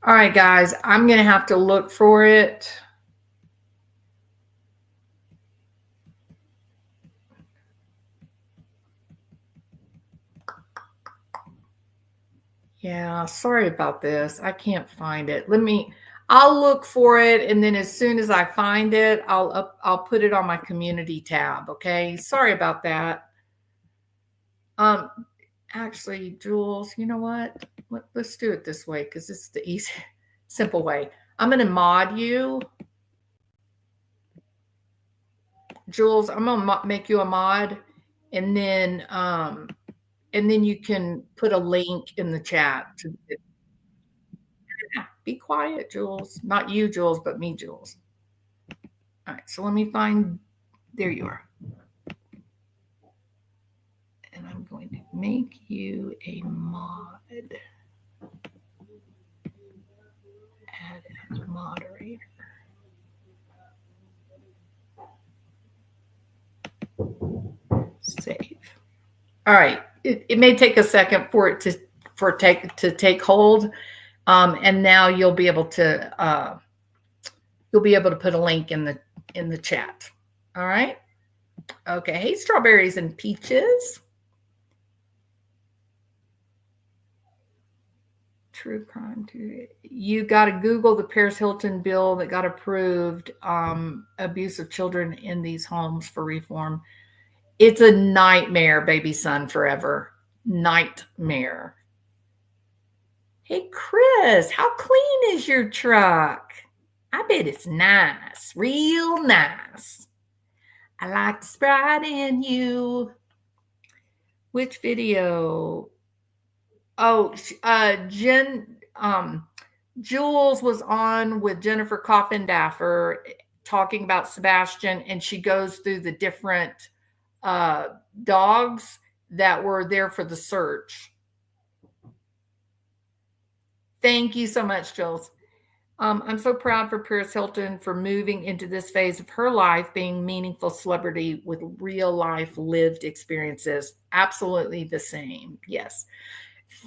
All right, guys, I'm going to have to look for it. Yeah, sorry about this. I can't find it. I'll look for it, and then as soon as I find it, I'll put it on my community tab, okay? Sorry about that. Actually, Jules, you know what? Let's do it this way because it's the easy, simple way. I'm going to mod you. Jules, I'm going to make you a mod, and then you can put a link in the chat. Be quiet, Jules. Not you, Jules, but me, Jules. All right, so let me find, there you are. And I'm going to make you a mod. Add as moderator. Save. All right. It may take a second for it to take hold, and now you'll be able to put a link in the chat. All right. Okay. Hey, strawberries and peaches. True crime. You got to Google the Paris Hilton bill that got approved. Abuse of children in these homes for reform. It's a nightmare, baby son forever. Nightmare. Hey, Chris, how clean is your truck? I bet it's nice, real nice. I like the Sprite in you. Which video? Oh, Jules was on with Jennifer Coffin Daffer talking about Sebastian, and she goes through the different dogs that were there for the search. Thank you so much, Jules. I'm so proud for Paris Hilton for moving into this phase of her life, being meaningful celebrity with real life lived experiences. Absolutely the same. Yes.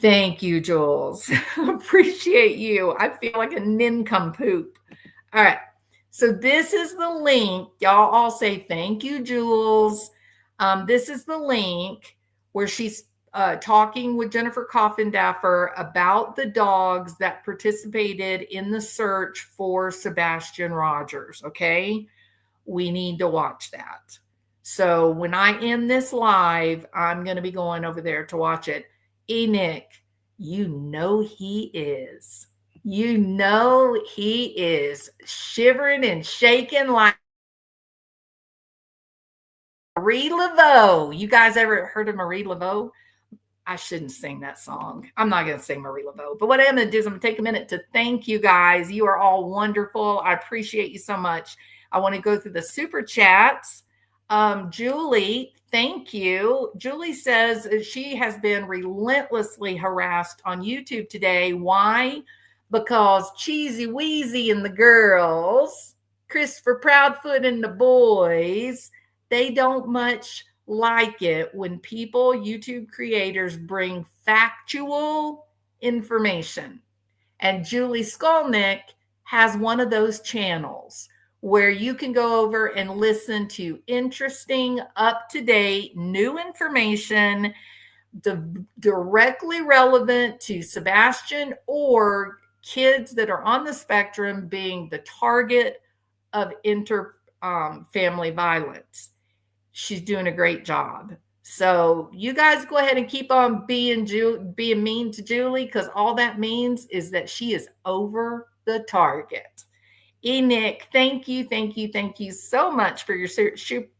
Thank you, Jules. Appreciate you. I feel like a nincompoop. All right. So this is the link. Y'all all say thank you, Jules. This is the link where she's talking with Jennifer Coffin Daffer about the dogs that participated in the search for Sebastian Rogers. Okay. We need to watch that. So when I end this live, I'm going to be going over there to watch it. Nick, you know he is. You know he is shivering and shaking like Marie Laveau. You guys ever heard of Marie Laveau? I shouldn't sing that song. I'm not going to sing Marie Laveau. But what I'm going to do is I'm going to take a minute to thank you guys. You are all wonderful. I appreciate you so much. I want to go through the super chats. Julie, thank you. Julie says she has been relentlessly harassed on YouTube today. Why? Because Cheesy Weezy and the girls, Christopher Proudfoot and the boys, they don't much like it when people, YouTube creators, bring factual information. And Julie Skolnick has one of those channels where you can go over and listen to interesting, up-to-date, new information directly relevant to Sebastian or kids that are on the spectrum being the target of family violence. She's doing a great job. So you guys go ahead and keep on being mean to Julie, because all that means is that she is over the target. Nick, thank you so much for your